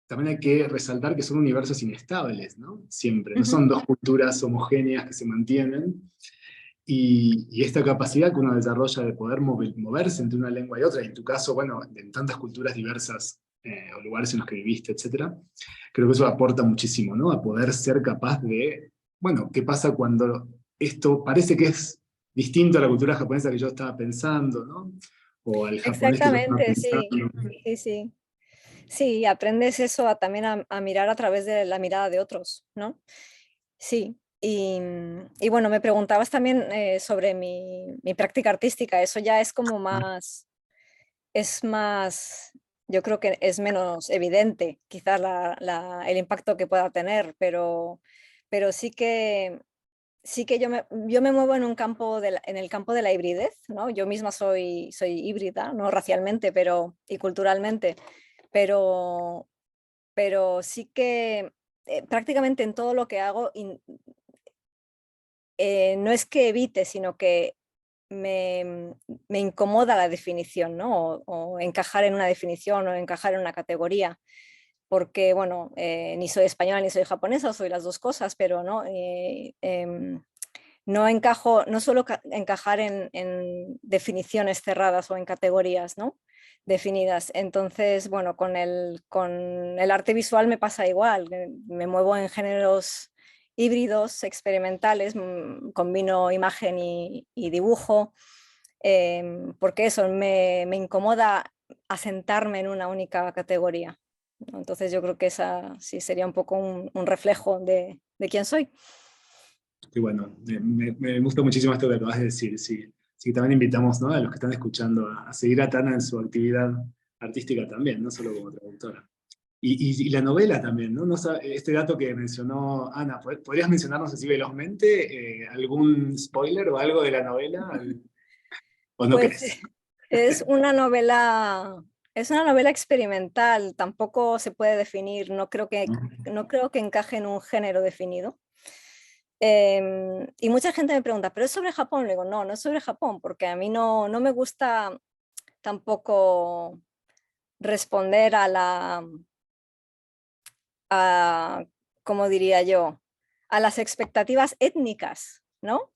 B: también hay que resaltar que son universos inestables, ¿no? Siempre, no son dos culturas homogéneas que se mantienen, y esta capacidad que uno desarrolla de poder moverse entre una lengua y otra, y en tu caso, bueno, en tantas culturas diversas, o lugares en los que viviste, etcétera, creo que eso aporta muchísimo, ¿no? A poder ser capaz de, bueno, ¿qué pasa cuando esto parece que es distinto a la cultura japonesa que yo estaba pensando, ¿no? O al japonés que yo estaba
C: Exactamente,
B: pensando.
C: sí, sí, sí. Sí, aprendes eso también a mirar a través de la mirada de otros, ¿no? Sí, y bueno, me preguntabas también sobre mi práctica artística, eso ya es como es más, yo creo que es menos evidente quizás el impacto que pueda tener, pero sí que yo me muevo en un campo en el campo de la hibridez, ¿no? Yo misma soy híbrida, no racialmente, y culturalmente, pero, pero sí que prácticamente en todo lo que hago, no es que evite, sino que me incomoda la definición, ¿no? O encajar en una definición o encajar en una categoría, porque, bueno, ni soy española ni soy japonesa, soy las dos cosas, pero no, no encajo, no suelo encajar en definiciones cerradas o en categorías, ¿no? Definidas. Entonces, bueno, con el arte visual me pasa igual, me muevo en géneros híbridos, experimentales, combino imagen y dibujo, porque eso me incomoda asentarme en una única categoría, ¿no? Entonces yo creo que esa sí sería un poco un reflejo de quién soy.
B: Y bueno, me gusta muchísimo esto que acabas de decir, sí. Sí, también invitamos, ¿no?, a los que están escuchando a seguir a Tana en su actividad artística también, no solo como traductora. Y la novela también, ¿no? Este dato que mencionó Ana, ¿podrías mencionarnos así velozmente algún spoiler o algo de la novela? ¿O no
C: Pues
B: querés?
C: es una novela, es una novela experimental, tampoco se puede definir, no creo que encaje en un género definido. Y mucha gente me pregunta, ¿pero es sobre Japón? Le digo, no, no es sobre Japón, porque a mí no me gusta tampoco responder a, ¿cómo diría yo? A las expectativas étnicas, ¿no?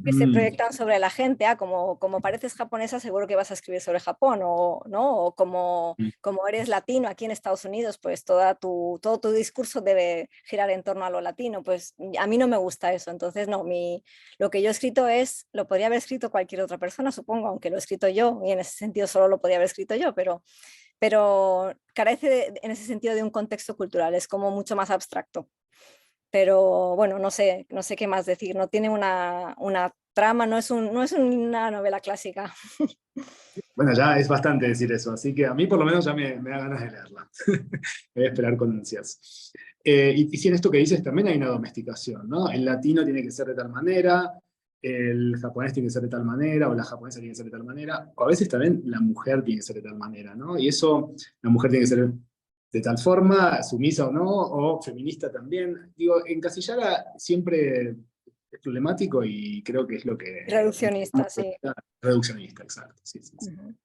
C: Que se
B: Mm,
C: proyectan sobre la gente, como pareces japonesa, seguro que vas a escribir sobre Japón, o, ¿no? O
B: mm.
C: como eres latino aquí en Estados Unidos, pues todo tu discurso debe girar en torno a lo latino, pues a mí no me gusta eso, entonces no, lo que yo he escrito lo podría haber escrito cualquier otra persona, supongo, aunque lo he escrito yo, y en ese sentido solo lo podría haber escrito yo, pero carece en ese sentido de un contexto cultural, es como mucho más abstracto. Pero bueno, no sé qué más decir, no tiene una trama, no es una novela clásica.
B: Bueno, ya es bastante decir eso, así que a mí por lo menos ya me da ganas de leerla. Voy a esperar con ansias. Y si en esto que dices también hay una domesticación, ¿no? El latino tiene que ser de tal manera, el japonés tiene que ser de tal manera, o la japonesa tiene que ser de tal manera, o a veces también la mujer tiene que ser de tal manera, ¿no? Y eso, la mujer tiene que ser de tal forma, sumisa o no, o feminista también. Digo, encasillar siempre es problemático y creo que es lo que...
C: Traduccionista, sí.
B: Reduccionista, exacto. Sí, sí, sí.
C: Ujú.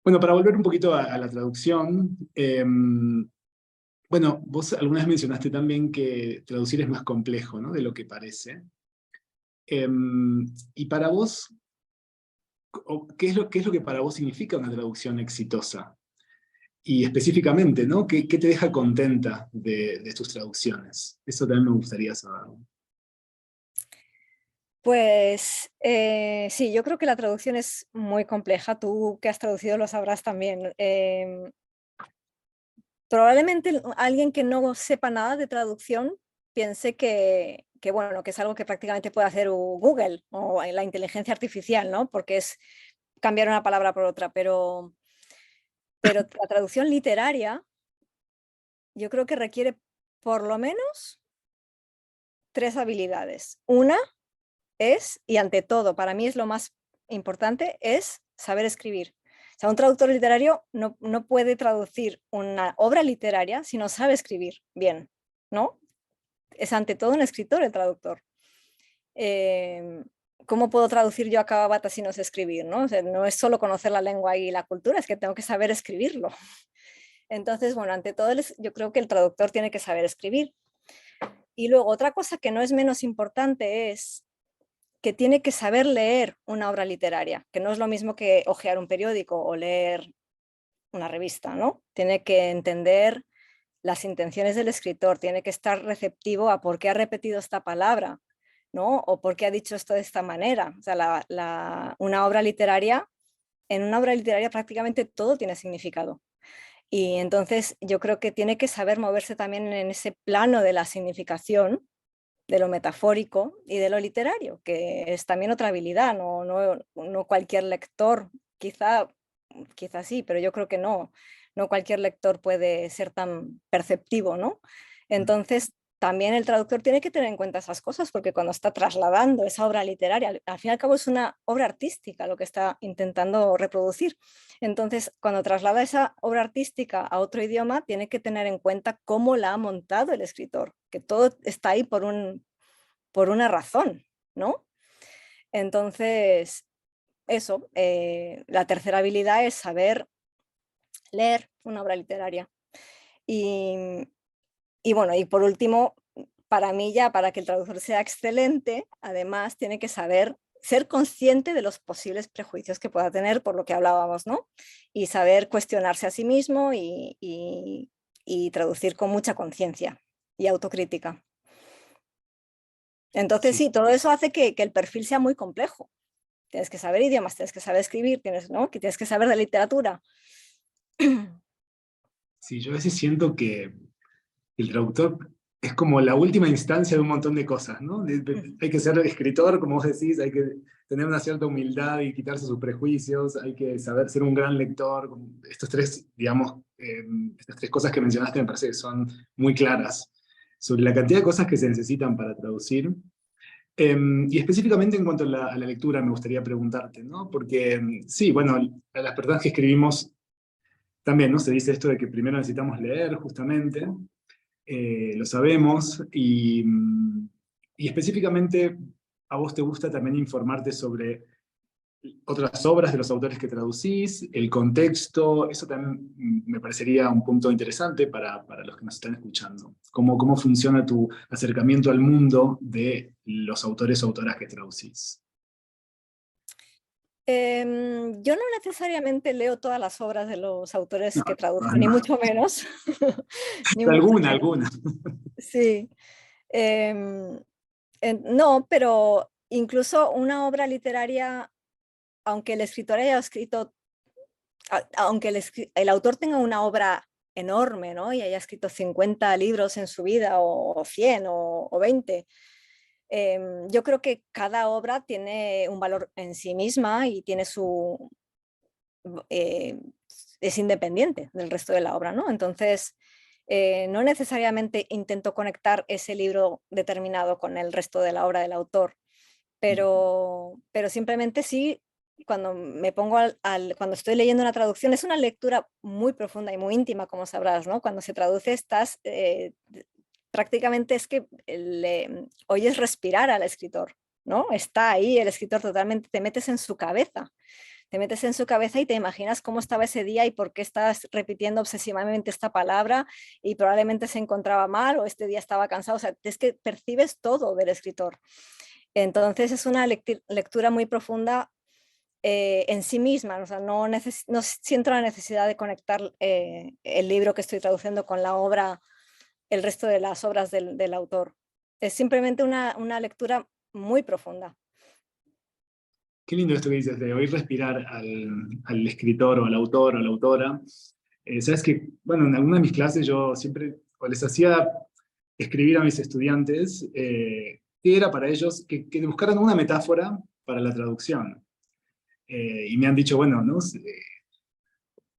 B: Bueno, para volver un poquito a la traducción, bueno, vos alguna vez mencionaste también que traducir es más complejo, ¿no? De lo que parece. Y para vos, qué es lo que para vos significa una traducción exitosa? Y específicamente, ¿no? ¿Qué te deja contenta de tus traducciones? Eso también me gustaría saber.
C: Pues sí, yo creo que la traducción es muy compleja. Tú que has traducido lo sabrás también. Probablemente alguien que no sepa nada de traducción piense bueno, que es algo que prácticamente puede hacer Google o la inteligencia artificial, ¿no? Porque es cambiar una palabra por otra, pero la traducción literaria yo creo que requiere por lo menos 3 habilidades. Una es, y ante todo, para mí es lo más importante, es saber escribir. O sea, un traductor literario no puede traducir una obra literaria si no sabe escribir bien, ¿no? Es ante todo un escritor el traductor. ¿Cómo puedo traducir yo a Kawabata si no sé escribir? ¿No? O sea, no es solo conocer la lengua y la cultura, es que tengo que saber escribirlo. Entonces, bueno, ante todo yo creo que el traductor tiene que saber escribir. Y luego otra cosa que no es menos importante es que tiene que saber leer una obra literaria, que no es lo mismo que hojear un periódico o leer una revista, ¿no? Tiene que entender las intenciones del escritor, tiene que estar receptivo a por qué ha repetido esta palabra, ¿no? O por qué ha dicho esto de esta manera. O sea, una obra literaria, en una obra literaria prácticamente todo tiene significado. Y entonces yo creo que tiene que saber moverse también en ese plano de la significación, de lo metafórico y de lo literario, que es también otra habilidad, no cualquier lector, quizá sí, pero yo creo que no cualquier lector puede ser tan perceptivo, ¿no? Entonces, también el traductor tiene que tener en cuenta esas cosas, porque cuando está trasladando esa obra literaria, al fin y al cabo es una obra artística lo que está intentando reproducir. Entonces, cuando traslada esa obra artística a otro idioma, tiene que tener en cuenta cómo la ha montado el escritor, que todo está ahí por una razón, ¿no? Entonces, eso, la tercera habilidad es saber leer una obra literaria. Y, bueno, y por último, para mí ya, para que el traductor sea excelente, además tiene que saber ser consciente de los posibles prejuicios que pueda tener, por lo que hablábamos, ¿no? Y saber cuestionarse a sí mismo y traducir con mucha conciencia y autocrítica. Entonces, sí, todo eso hace que el perfil sea muy complejo. Tienes que saber idiomas, tienes que saber escribir, ¿no? Que tienes que saber de literatura.
B: Sí, yo a veces siento que el traductor es como la última instancia de un montón de cosas, ¿no? Hay que ser escritor, como vos decís, hay que tener una cierta humildad y quitarse sus prejuicios, hay que saber ser un gran lector. Estos tres, digamos, estas tres cosas que mencionaste me parece que son muy claras sobre la cantidad de cosas que se necesitan para traducir. Y específicamente en cuanto a la lectura me gustaría preguntarte, ¿no? Porque sí, bueno, a las personas que escribimos también, ¿no? Se dice esto de que primero necesitamos leer, justamente, lo sabemos, y específicamente a vos te gusta también informarte sobre otras obras de los autores que traducís, el contexto, eso también me parecería un punto interesante para los que nos están escuchando. ¿Cómo funciona tu acercamiento al mundo de los autores o autoras que traducís?
C: Yo no necesariamente leo todas las obras de los autores
B: No,
C: que traduzco, ni
B: no.
C: mucho menos. Ni mucho
B: Alguna,
C: menos.
B: alguna.
C: Sí. No, pero incluso una obra literaria, aunque el escritor haya escrito, aunque el autor tenga una obra enorme, ¿no? Y haya escrito 50 libros en su vida, o 100 o 20, yo creo que cada obra tiene un valor en sí misma y tiene es independiente del resto de la obra, ¿no? Entonces, no necesariamente intento conectar ese libro determinado con el resto de la obra del autor, pero simplemente sí, cuando me pongo cuando estoy leyendo una traducción, es una lectura muy profunda y muy íntima, como sabrás, ¿no? Cuando se traduce estás prácticamente es que oyes respirar al escritor, ¿no? Está ahí el escritor totalmente, te metes en su cabeza. Te metes en su cabeza y te imaginas cómo estaba ese día y por qué estás repitiendo obsesivamente esta palabra y probablemente se encontraba mal o este día estaba cansado. O sea, es que percibes todo del escritor. Entonces es una lectura muy profunda en sí misma. O sea, no siento la necesidad de conectar el libro que estoy traduciendo con la obra, el resto de las obras del autor. Es simplemente una lectura muy profunda.
B: Qué lindo esto que dices, de oír respirar al escritor o al autor o a la autora. Sabes que, bueno, en alguna de mis clases yo siempre o les hacía escribir a mis estudiantes qué era para ellos, que buscaran una metáfora para la traducción. Y me han dicho, bueno, ¿no?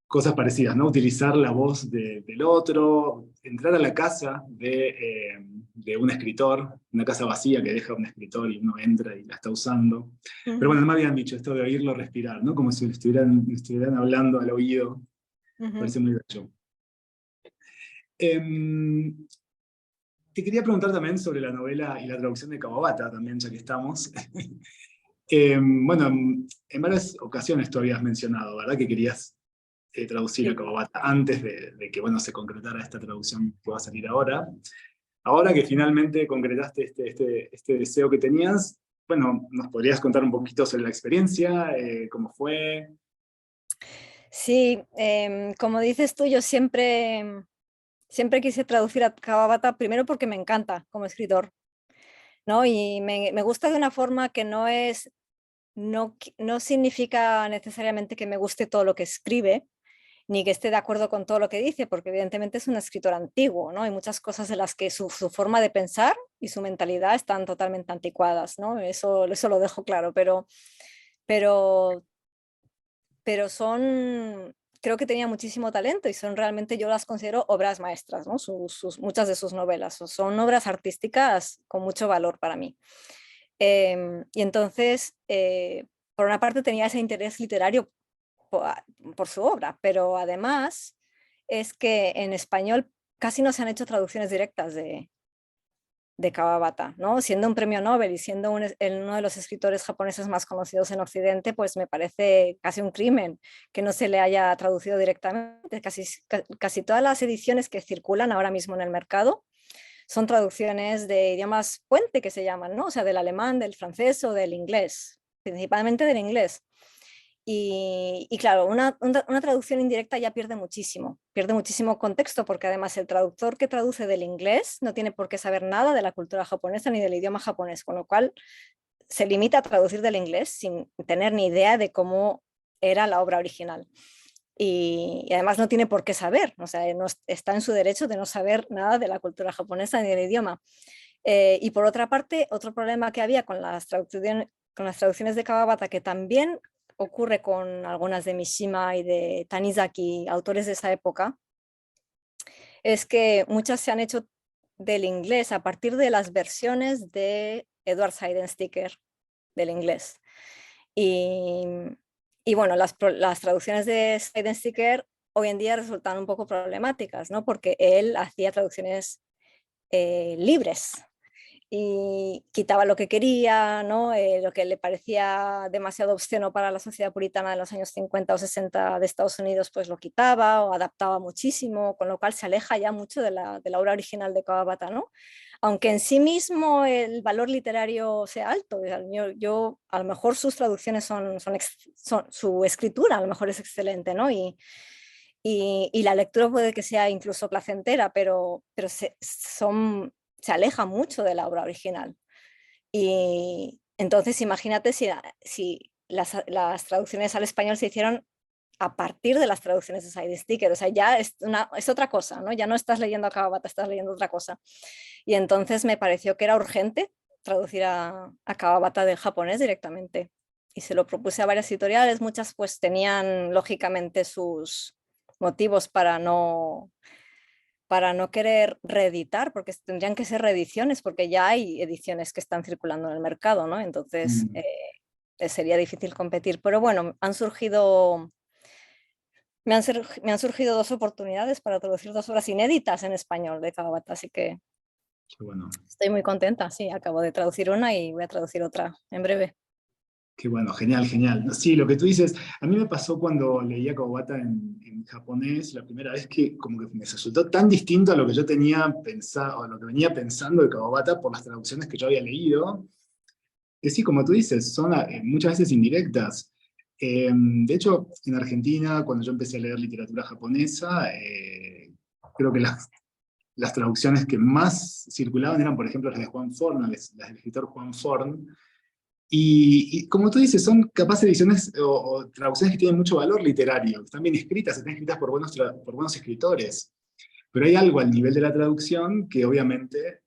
B: Cosas parecidas, ¿no? Utilizar la voz del otro, entrar a la casa de un escritor, una casa vacía que deja un escritor y uno entra y la está usando. Pero bueno, no me habían dicho esto de oírlo respirar, ¿no? Como si estuvieran hablando al oído. Parece muy bello. Te quería preguntar también sobre la novela y la traducción de Kawabata, también, ya que estamos. Bueno, en varias ocasiones tú habías mencionado, ¿verdad? Que querías traducir a
C: Sí.
B: Kawabata antes de que, bueno, se concretara esta traducción que va a salir ahora. Ahora que finalmente concretaste este deseo que tenías, bueno, ¿nos podrías contar un poquito sobre la experiencia? ¿Cómo fue?
C: Sí, como dices tú, yo siempre quise traducir a Kawabata, primero porque me encanta como escritor, ¿no? Y me gusta de una forma que no significa necesariamente que me guste todo lo que escribe, ni que esté de acuerdo con todo lo que dice, porque evidentemente es un escritor antiguo, ¿no? Hay muchas cosas en las que su forma de pensar y su mentalidad están totalmente anticuadas, ¿no? Eso lo dejo claro, pero creo que tenía muchísimo talento y son realmente, yo las considero obras maestras, ¿no? Muchas de sus novelas son obras artísticas con mucho valor para mí. Y entonces, por una parte tenía ese interés literario por su obra, pero además es que en español casi no se han hecho traducciones directas de Kawabata, ¿no? Siendo un premio Nobel y siendo uno de los escritores japoneses más conocidos en Occidente, pues me parece casi un crimen que no se le haya traducido directamente. Casi todas las ediciones que circulan ahora mismo en el mercado son traducciones de idiomas puente que se llaman, ¿no? O sea, del alemán, del francés o del inglés, principalmente del inglés. Y claro, una traducción indirecta ya pierde muchísimo contexto, porque además el traductor que traduce del inglés no tiene por qué saber nada de la cultura japonesa ni del idioma japonés, con lo cual se limita a traducir del inglés sin tener ni idea de cómo era la obra original. Y además no tiene por qué saber, o sea, no está en su derecho de no saber nada de la cultura japonesa ni del idioma. Y por otra parte, otro problema que había con las traducciones de Kawabata, que también ocurre con algunas de Mishima y de Tanizaki, autores de esa época, es que muchas se han hecho del inglés a partir de las versiones de Edward Seidensticker del inglés. Y bueno, las traducciones de Seidensticker hoy en día resultan un poco problemáticas, ¿no? Porque él hacía traducciones libres y quitaba lo que quería, ¿no? Lo que le parecía demasiado obsceno para la sociedad puritana de los años 50 o 60 de Estados Unidos, pues lo quitaba o adaptaba muchísimo, con lo cual se aleja ya mucho de la obra original de Kawabata, ¿no? Aunque en sí mismo el valor literario sea alto, yo a lo mejor sus traducciones su escritura a lo mejor es excelente, ¿no? Y la lectura puede que sea incluso placentera, pero se aleja mucho de la obra original. Y entonces imagínate si las traducciones al español se hicieron a partir de las traducciones de Seidensticker, o sea, ya es otra cosa, ¿no? Ya no estás leyendo a Kawabata, estás leyendo otra cosa. Y entonces me pareció que era urgente traducir a Kawabata del japonés directamente. Y se lo propuse a varias editoriales, muchas pues tenían lógicamente sus motivos para no querer reeditar, porque tendrían que ser reediciones, porque ya hay ediciones que están circulando en el mercado, ¿no? Entonces sería difícil competir. Pero bueno, me han surgido dos oportunidades para traducir dos obras inéditas en español de Kawabata, así que
B: Qué bueno.
C: Estoy muy contenta, sí, acabo de traducir una y voy a traducir otra en breve.
B: Qué bueno, genial, genial. Sí, lo que tú dices, a mí me pasó cuando leía Kawabata en japonés, la primera vez que como que me resultó tan distinto a lo que yo tenía pensado, o a lo que venía pensando de Kawabata por las traducciones que yo había leído, que sí, como tú dices, son muchas veces indirectas. De hecho, en Argentina, cuando yo empecé a leer literatura japonesa, creo que las traducciones que más circulaban eran, por ejemplo, las de Juan Forn, las del escritor Juan Forn, y como tú dices, son capaces ediciones o traducciones que tienen mucho valor literario, que están bien escritas, están escritas por buenos escritores. Pero hay algo al nivel de la traducción que obviamente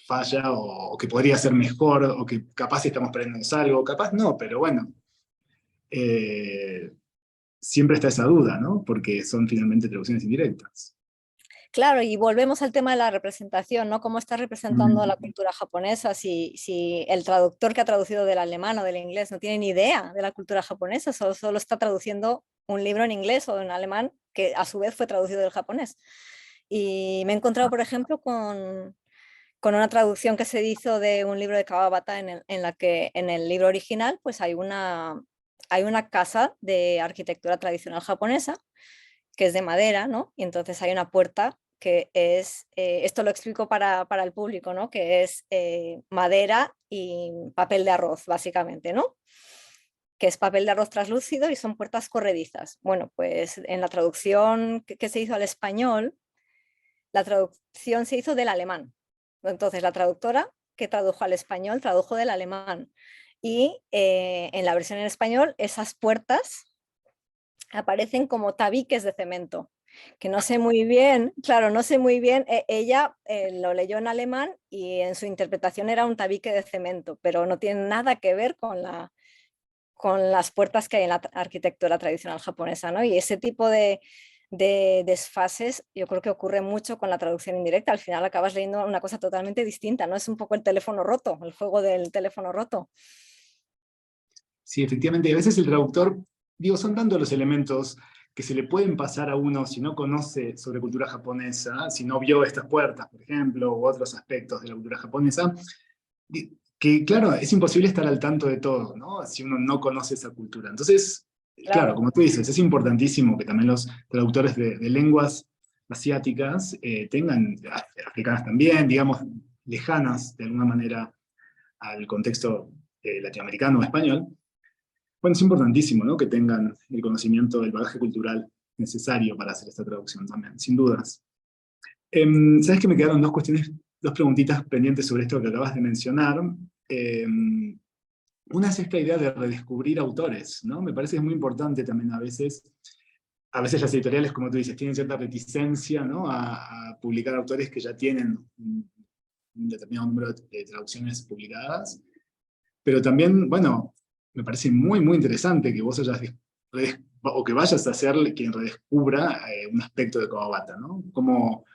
B: falla o que podría ser mejor, o que capaz estamos perdiendo algo, capaz no, pero bueno, eh, siempre está esa duda, ¿no? Porque son finalmente traducciones indirectas.
C: Claro, y volvemos al tema de la representación, ¿no? ¿Cómo está representando la
B: Mm,
C: cultura japonesa? Si el traductor que ha traducido del alemán o del inglés no tiene ni idea de la cultura japonesa, solo está traduciendo un libro en inglés o en alemán que a su vez fue traducido del japonés. Y me he encontrado, por ejemplo, con una traducción que se hizo de un libro de Kawabata en la que en el libro original pues hay una casa de arquitectura tradicional japonesa que es de madera, ¿no? Y entonces hay una puerta que es, esto lo explico para el público, ¿no? Que es madera y papel de arroz, básicamente, ¿no? Que es papel de arroz translúcido y son puertas corredizas. Bueno, pues en la traducción que se hizo al español, la traducción se hizo del alemán. Entonces, la traductora que tradujo al español tradujo del alemán. Y en la versión en español, esas puertas aparecen como tabiques de cemento, que no sé muy bien, claro, no sé muy bien, ella lo leyó en alemán y en su interpretación era un tabique de cemento, pero no tiene nada que ver con las puertas que hay en la arquitectura tradicional japonesa, ¿no? Y ese tipo de desfases yo creo que ocurre mucho con la traducción indirecta, al final acabas leyendo una cosa totalmente distinta, ¿no? Es un poco el teléfono roto, el juego del teléfono roto.
B: sí, efectivamente, a veces el traductor, digo, son tantos los elementos que se le pueden pasar a uno si no conoce sobre cultura japonesa, si no vio estas puertas, por ejemplo, u otros aspectos de la cultura japonesa, que claro, es imposible estar al tanto de todo, ¿no? Si uno no conoce esa cultura. Entonces, claro,
C: Claro.
B: como tú dices, es importantísimo que también los traductores de lenguas asiáticas tengan, africanas también, digamos, lejanas de alguna manera al contexto latinoamericano o español. Bueno, es importantísimo, ¿no? Que tengan el conocimiento del bagaje cultural necesario para hacer esta traducción también, sin dudas. ¿Sabes que me quedaron dos cuestiones, dos preguntitas pendientes sobre esto que acabas de mencionar? Una es esta idea de redescubrir autores, ¿no? Me parece que es muy importante también a veces las editoriales, como tú dices, tienen cierta reticencia, ¿no? A publicar autores que ya tienen un determinado número de traducciones publicadas, pero también, bueno, me parece muy, muy interesante que vos o que vayas a ser quien redescubra un aspecto de Kawabata, ¿no? Como,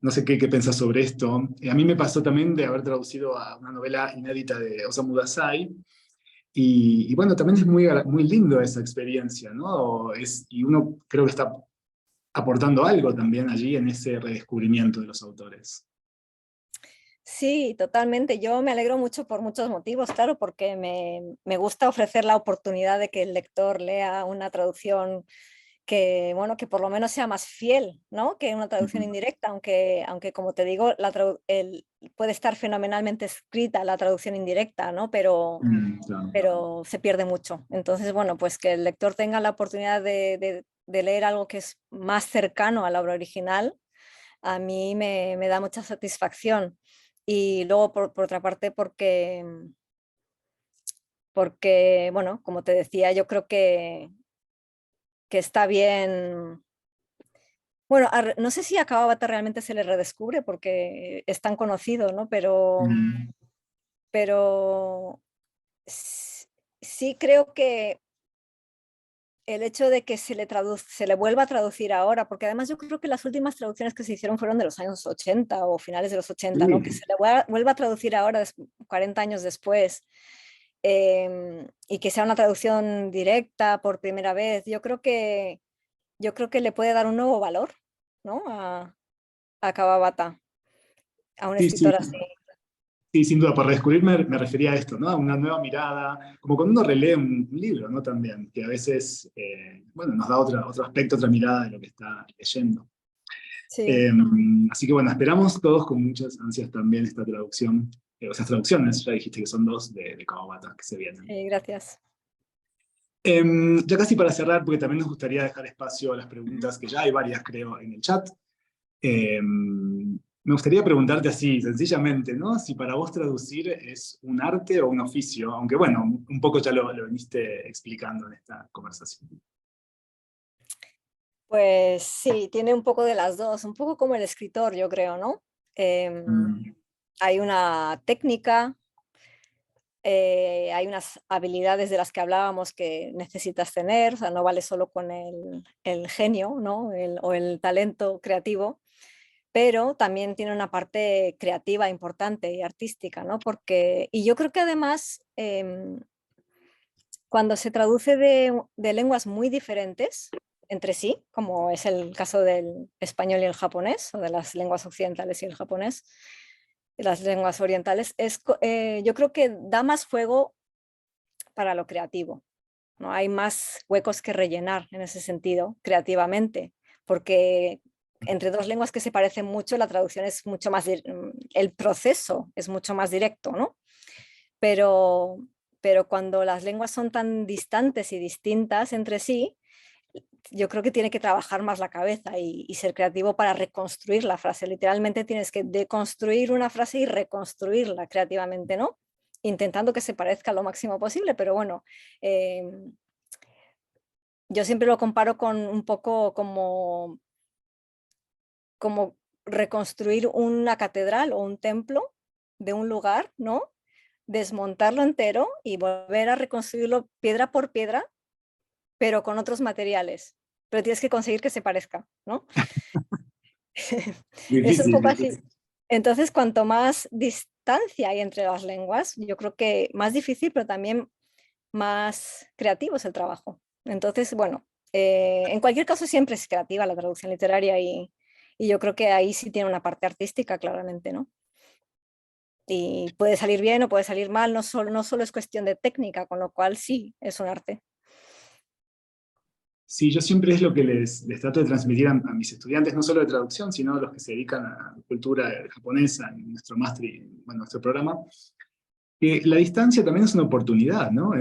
B: no sé qué pensás sobre esto. A mí me pasó también de haber traducido a una novela inédita de Osamu Dazai, y bueno, también es muy, muy lindo esa experiencia, ¿no? Y uno creo que está aportando algo también allí en ese redescubrimiento de los autores.
C: Sí, totalmente. Yo me alegro mucho por muchos motivos, claro, porque me gusta ofrecer la oportunidad de que el lector lea una traducción que, bueno, que por lo menos sea más fiel, ¿no? Que una traducción
B: Ujú.
C: indirecta, aunque como te digo, puede estar fenomenalmente escrita la traducción indirecta, ¿no?
B: Claro.
C: Pero se pierde mucho. Entonces, bueno, pues que el lector tenga la oportunidad de leer algo que es más cercano a la obra original, a mí me da mucha satisfacción. Y luego, por otra parte, porque, bueno, como te decía, yo creo que está bien. Bueno, no sé si a Kawabata realmente se le redescubre porque es tan conocido, ¿no?
B: Mm,
C: Pero sí creo que el hecho de que se le vuelva a traducir ahora, porque además yo creo que las últimas traducciones que se hicieron fueron de los años 80 o finales de los 80, ¿no? Que
B: sí.
C: se le vuelva a traducir ahora, 40 años después, y que sea una traducción directa por primera vez, yo creo que le puede dar un nuevo valor, ¿no? A Kawabata. a un
B: Sí, sí,
C: escritor así.
B: sí, sin duda, por redescubrir me refería a esto, ¿no? A una nueva mirada, como cuando uno relee un libro, ¿no? También, que a veces, bueno, nos da otro aspecto, otra mirada de lo que está leyendo.
C: Sí,
B: Así que bueno, esperamos todos con muchas ansias también esta traducción, o esas traducciones, ya dijiste que son dos de Kawabata que se vienen.
C: sí, gracias.
B: Ya casi para cerrar, porque también nos gustaría dejar espacio a las preguntas, que ya hay varias, creo, en el chat. Me gustaría preguntarte así, sencillamente, ¿no? Si para vos traducir es un arte o un oficio, aunque bueno, un poco ya lo viniste explicando en esta conversación.
C: Pues sí, tiene un poco de las dos, un poco como el escritor, yo creo, ¿no?
B: Mm,
C: Hay una técnica, hay unas habilidades de las que hablábamos que necesitas tener, o sea, no vale solo con el genio, ¿no? O el talento creativo, pero también tiene una parte creativa importante y artística, ¿no? Porque, y yo creo que además, cuando se traduce de lenguas muy diferentes entre sí, como es el caso del español y el japonés, o de las lenguas occidentales y el japonés, y las lenguas orientales, yo creo que da más juego para lo creativo, ¿no? Hay más huecos que rellenar en ese sentido, creativamente, porque entre dos lenguas que se parecen mucho, la traducción es mucho más, el proceso es mucho más directo, ¿no? Pero, pero cuando las lenguas son tan distantes y distintas entre sí, yo creo que tiene que trabajar más la cabeza y ser creativo para reconstruir la frase. Literalmente tienes que deconstruir una frase y reconstruirla creativamente, ¿no? Intentando que se parezca lo máximo posible, pero bueno, eh, yo siempre lo comparo con un poco como reconstruir una catedral o un templo de un lugar, ¿no? Desmontarlo entero y volver a reconstruirlo piedra por piedra, pero con otros materiales. Pero tienes que conseguir que se parezca, ¿no? Es un
B: difícil,
C: poco así.
B: difícil.
C: Entonces, cuanto más distancia hay entre las lenguas, yo creo que más difícil, pero también más creativo es el trabajo. Entonces, bueno, en cualquier caso siempre es creativa la traducción literaria y yo creo que ahí sí tiene una parte artística, claramente, ¿no? Y puede salir bien o puede salir mal, no solo es cuestión de técnica, con lo cual sí, es un arte.
B: Sí, yo siempre es lo que les trato de transmitir a mis estudiantes, no solo de traducción, sino a los que se dedican a cultura japonesa en nuestro máster y bueno, nuestro programa, que la distancia también es una oportunidad, ¿no? A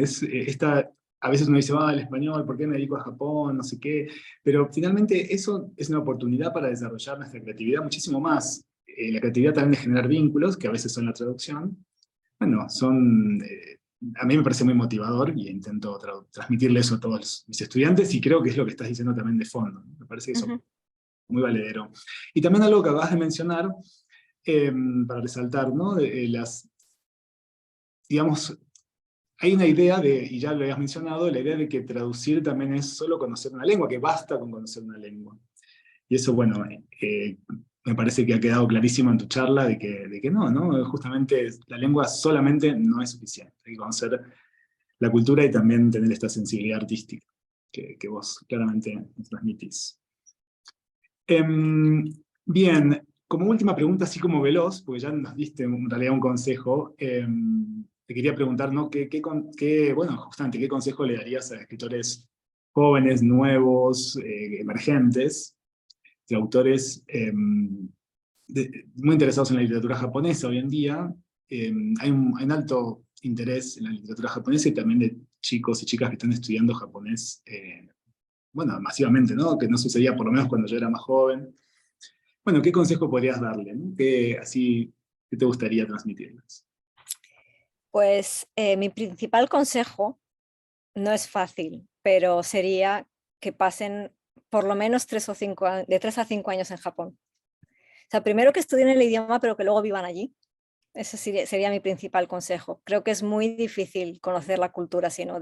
B: veces uno dice, el español, ¿por qué me dedico a Japón? No sé qué. Pero finalmente eso es una oportunidad para desarrollar nuestra creatividad muchísimo más. La creatividad también de generar vínculos, que a veces son la traducción. Bueno, a mí me parece muy motivador y intento transmitirle eso a todos mis estudiantes y creo que es lo que estás diciendo también de fondo, ¿no? Me parece eso
C: Ujú.
B: muy valedero. Y también algo que acabas de mencionar, eh, para resaltar, ¿no? Digamos, hay una idea y ya lo habías mencionado, la idea de que traducir también es solo conocer una lengua, que basta con conocer una lengua. Y eso, bueno, me parece que ha quedado clarísimo en tu charla de que no, ¿no? Justamente la lengua solamente no es suficiente. Hay que conocer la cultura y también tener esta sensibilidad artística que vos claramente nos transmitís. Bien, como última pregunta, así como veloz, porque ya nos diste en realidad un consejo, te quería preguntar, ¿no? Bueno, justamente, ¿qué consejo le darías a escritores jóvenes, nuevos, emergentes, de autores muy interesados en la literatura japonesa hoy en día? Hay un alto interés en la literatura japonesa y también de chicos y chicas que están estudiando japonés, bueno, masivamente, ¿no? Que no sucedía por lo menos cuando yo era más joven. Bueno, ¿qué consejo podrías darle, ¿no? ¿Qué te gustaría transmitirles?
C: Pues mi principal consejo no es fácil, pero sería que pasen por lo menos 3 a 5 años en Japón. O sea, primero que estudien el idioma, pero que luego vivan allí. Ese sería mi principal consejo. Creo que es muy difícil conocer la cultura, sino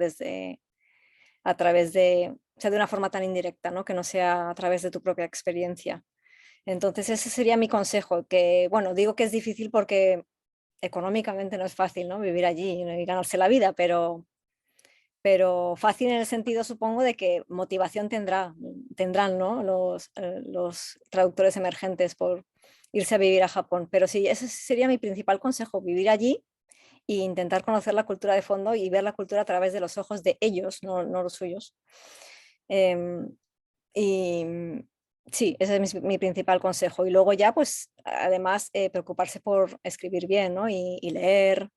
C: a través o sea, de una forma tan indirecta, ¿no? Que no sea a través de tu propia experiencia. Entonces, ese sería mi consejo, que, bueno, digo que es difícil porque económicamente no es fácil, ¿no? Vivir allí y ganarse la vida, pero fácil en el sentido, supongo, de que motivación tendrán, ¿no? Los traductores emergentes irse a vivir a Japón. Pero sí, ese sería mi principal consejo, vivir allí e intentar conocer la cultura de fondo y ver la cultura a través de los ojos de ellos, no los suyos. Em, y sí, ese es mi principal consejo. Y luego ya, pues, además, preocuparse por escribir bien, ¿no? Y leer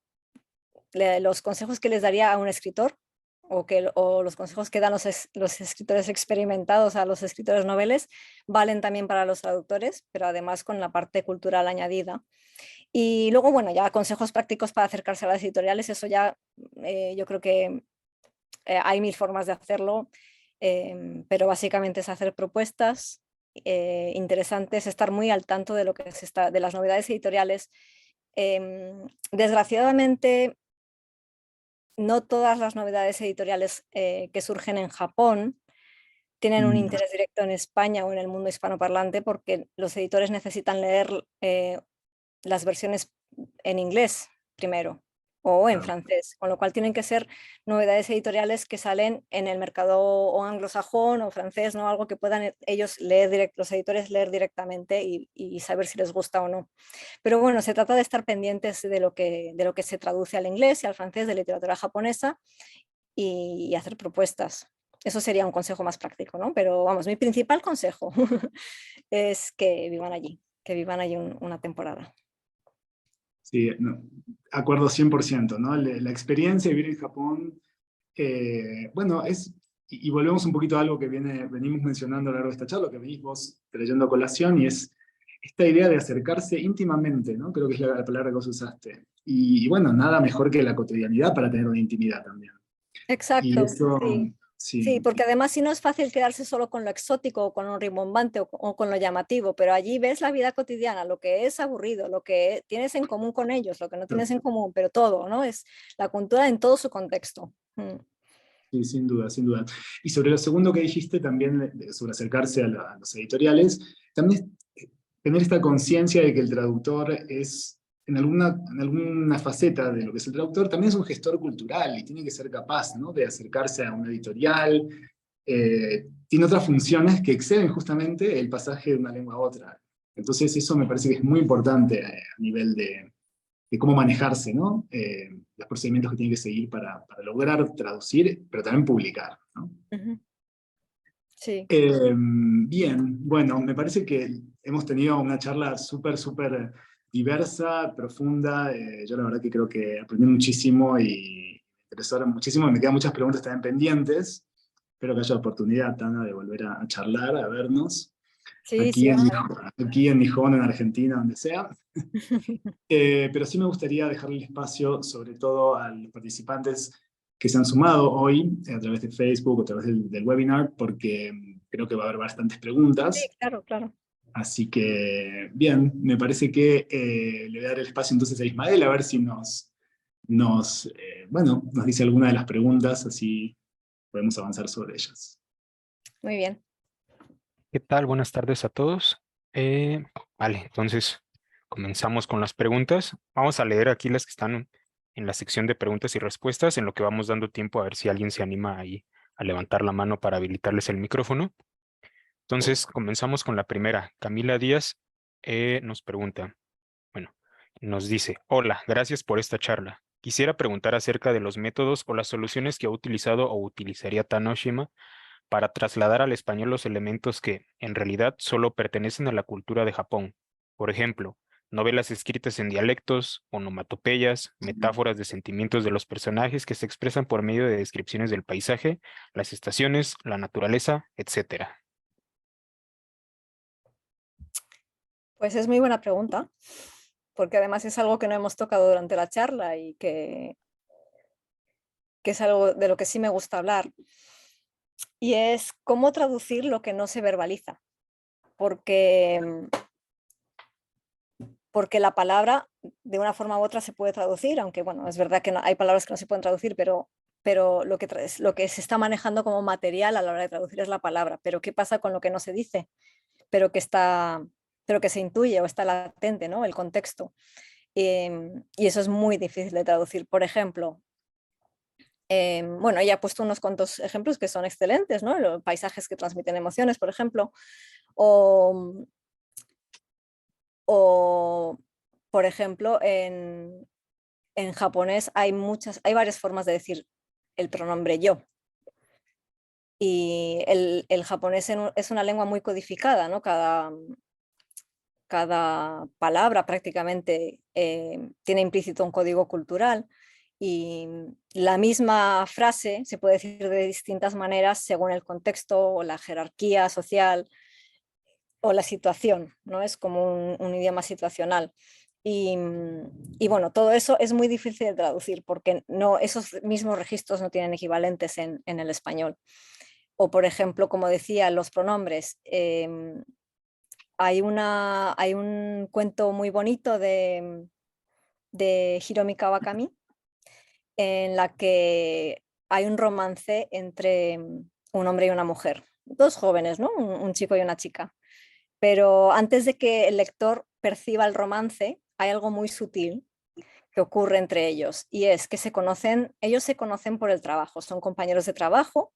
C: los consejos que les daría a un escritor o los consejos que dan los escritores experimentados a los escritores noveles valen también para los traductores, pero además con la parte cultural añadida. Y luego, bueno, ya consejos prácticos para acercarse a las editoriales, eso ya yo creo que hay mil formas de hacerlo, pero básicamente es hacer propuestas interesantes, estar muy al tanto de lo que de las novedades editoriales. Desgraciadamente, no todas las novedades editoriales que surgen en Japón tienen un interés directo en España o en el mundo hispanoparlante, porque los editores necesitan leer las versiones en inglés primero o en
B: Claro.
C: francés, con lo cual tienen que ser novedades editoriales que salen en el mercado o anglosajón o francés, ¿no? Algo que puedan ellos leer, los editores leer directamente y saber si les gusta o no. Pero bueno, se trata de estar pendientes de lo que se traduce al inglés y al francés de literatura japonesa y hacer propuestas. Eso sería un consejo más práctico, ¿no? Pero vamos, mi principal consejo es que vivan allí una temporada.
B: Sí, no, acuerdo 100%, ¿no? La experiencia de vivir en Japón, bueno, y volvemos un poquito a algo que venimos mencionando a lo largo de esta charla, que venís vos trayendo a colación, y es esta idea de acercarse íntimamente, ¿no? Creo que es la palabra que vos usaste. Y bueno, nada mejor que la cotidianidad para tener una intimidad también. Y
C: Exacto,
B: eso,
C: sí. Sí,
B: sí,
C: porque además si no es fácil quedarse solo con lo exótico o con lo rimbombante o con lo llamativo, pero allí ves la vida cotidiana, lo que es aburrido, lo que tienes en común con ellos, lo que no tienes en común, pero todo, ¿no? Es la cultura en todo su contexto.
B: sí, sin duda, sin duda. Y sobre lo segundo que dijiste también, sobre acercarse a los editoriales, también tener esta conciencia de que el traductor es, en alguna faceta de lo que es el traductor, también es un gestor cultural y tiene que ser capaz, ¿no? De acercarse a una editorial. Tiene otras funciones que exceden justamente el pasaje de una lengua a otra. Entonces eso me parece que es muy importante a nivel de cómo manejarse, ¿no? Los procedimientos que tiene que seguir para lograr traducir, pero también publicar, ¿no?
C: Ujú. Sí.
B: Bien, bueno, me parece que hemos tenido una charla súper, súper diversa, profunda. Yo la verdad que creo que aprendí muchísimo y me interesaron muchísimo. Me quedan muchas preguntas también pendientes. Espero que haya oportunidad, Tana, de volver a charlar, a vernos.
C: Sí,
B: Aquí
C: sí,
B: en,
C: ojalá.
B: aquí en Gijón, en Argentina, donde sea. Pero sí me gustaría dejarle el espacio, sobre todo a los participantes que se han sumado hoy a través de Facebook o a través del webinar, porque creo que va a haber bastantes
C: Sí,
B: preguntas.
C: claro, claro.
B: Así que, bien, me parece que le voy a dar el espacio entonces a Ismael a ver si bueno, nos dice alguna de las preguntas, así podemos avanzar sobre ellas.
C: Muy bien.
D: ¿Qué tal? Buenas tardes a todos. Vale, entonces comenzamos con las preguntas. Vamos a leer aquí las que están en la sección de preguntas y respuestas, en lo que vamos dando tiempo a ver si alguien se anima ahí a levantar la mano para habilitarles el micrófono. Entonces, comenzamos con la primera. Camila Díaz nos pregunta, bueno, nos dice, hola, gracias por esta charla. Quisiera preguntar acerca de los métodos o las soluciones que ha utilizado o utilizaría Tanoshima para trasladar al español los elementos que, en realidad, solo pertenecen a la cultura de Japón. Por ejemplo, novelas escritas en dialectos, onomatopeyas, metáforas de sentimientos de los personajes que se expresan por medio de descripciones del paisaje, las estaciones, la naturaleza, etc.
C: Pues es muy buena pregunta, porque además es algo que no hemos tocado durante la charla y que es algo de lo que sí me gusta hablar. Y es cómo traducir lo que no se verbaliza, porque, porque la palabra de una forma u otra se puede traducir, aunque bueno, es verdad que hay palabras que no se pueden traducir, pero lo que se está manejando como material a la hora de traducir es la palabra. Pero ¿qué pasa con lo que no se dice? Pero que pero que se intuye o está latente, ¿no? El contexto. Y eso es muy difícil de traducir. Por ejemplo, bueno, ella ha puesto unos cuantos ejemplos que son excelentes, ¿no? Los paisajes que transmiten emociones, por ejemplo, o O, por ejemplo, en japonés hay varias formas de decir el pronombre yo. Y el japonés es una lengua muy codificada, ¿no? Cada palabra prácticamente tiene implícito un código cultural y la misma frase se puede decir de distintas maneras según el contexto o la jerarquía social o la situación, ¿no? Es como un idioma situacional. Y bueno, todo eso es muy difícil de traducir porque esos mismos registros no tienen equivalentes en el español. O por ejemplo, como decía, los pronombres. Hay un cuento muy bonito de Hiromi Kawakami en la que hay un romance entre un hombre y una mujer, dos jóvenes, ¿no? Un chico y una chica. Pero antes de que el lector perciba el romance, hay algo muy sutil que ocurre entre ellos y es que ellos se conocen por el trabajo, son compañeros de trabajo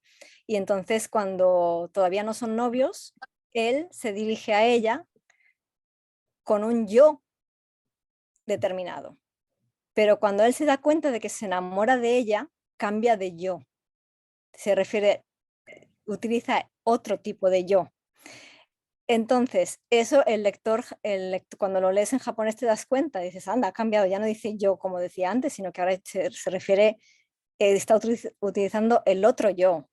C: y entonces cuando todavía no son novios, él se dirige a ella con un yo determinado. Pero cuando él se da cuenta de que se enamora de ella, cambia de yo. Utiliza otro tipo de yo. Entonces, eso cuando lo lees en japonés te das cuenta, dices, anda, ha cambiado, ya no dice yo como decía antes, sino que ahora se refiere, está utilizando el otro yo.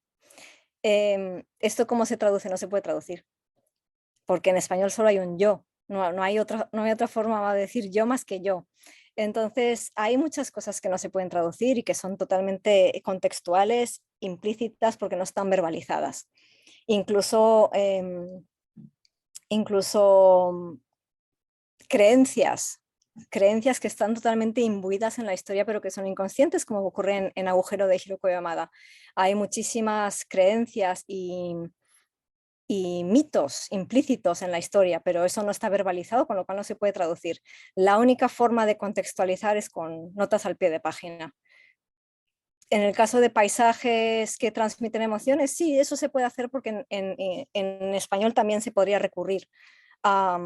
C: ¿Esto cómo se traduce? No se puede traducir, porque en español solo hay un yo, no hay otra forma de decir yo más que yo. Entonces, hay muchas cosas que no se pueden traducir y que son totalmente contextuales, implícitas, porque no están verbalizadas. Incluso creencias que están totalmente imbuidas en la historia, pero que son inconscientes, como ocurre en Agujero de Hiroko Yamada. Hay muchísimas creencias y mitos implícitos en la historia, pero eso no está verbalizado, con lo cual no se puede traducir. La única forma de contextualizar es con notas al pie de página. En el caso de paisajes que transmiten emociones, sí, eso se puede hacer porque en español también se podría recurrir a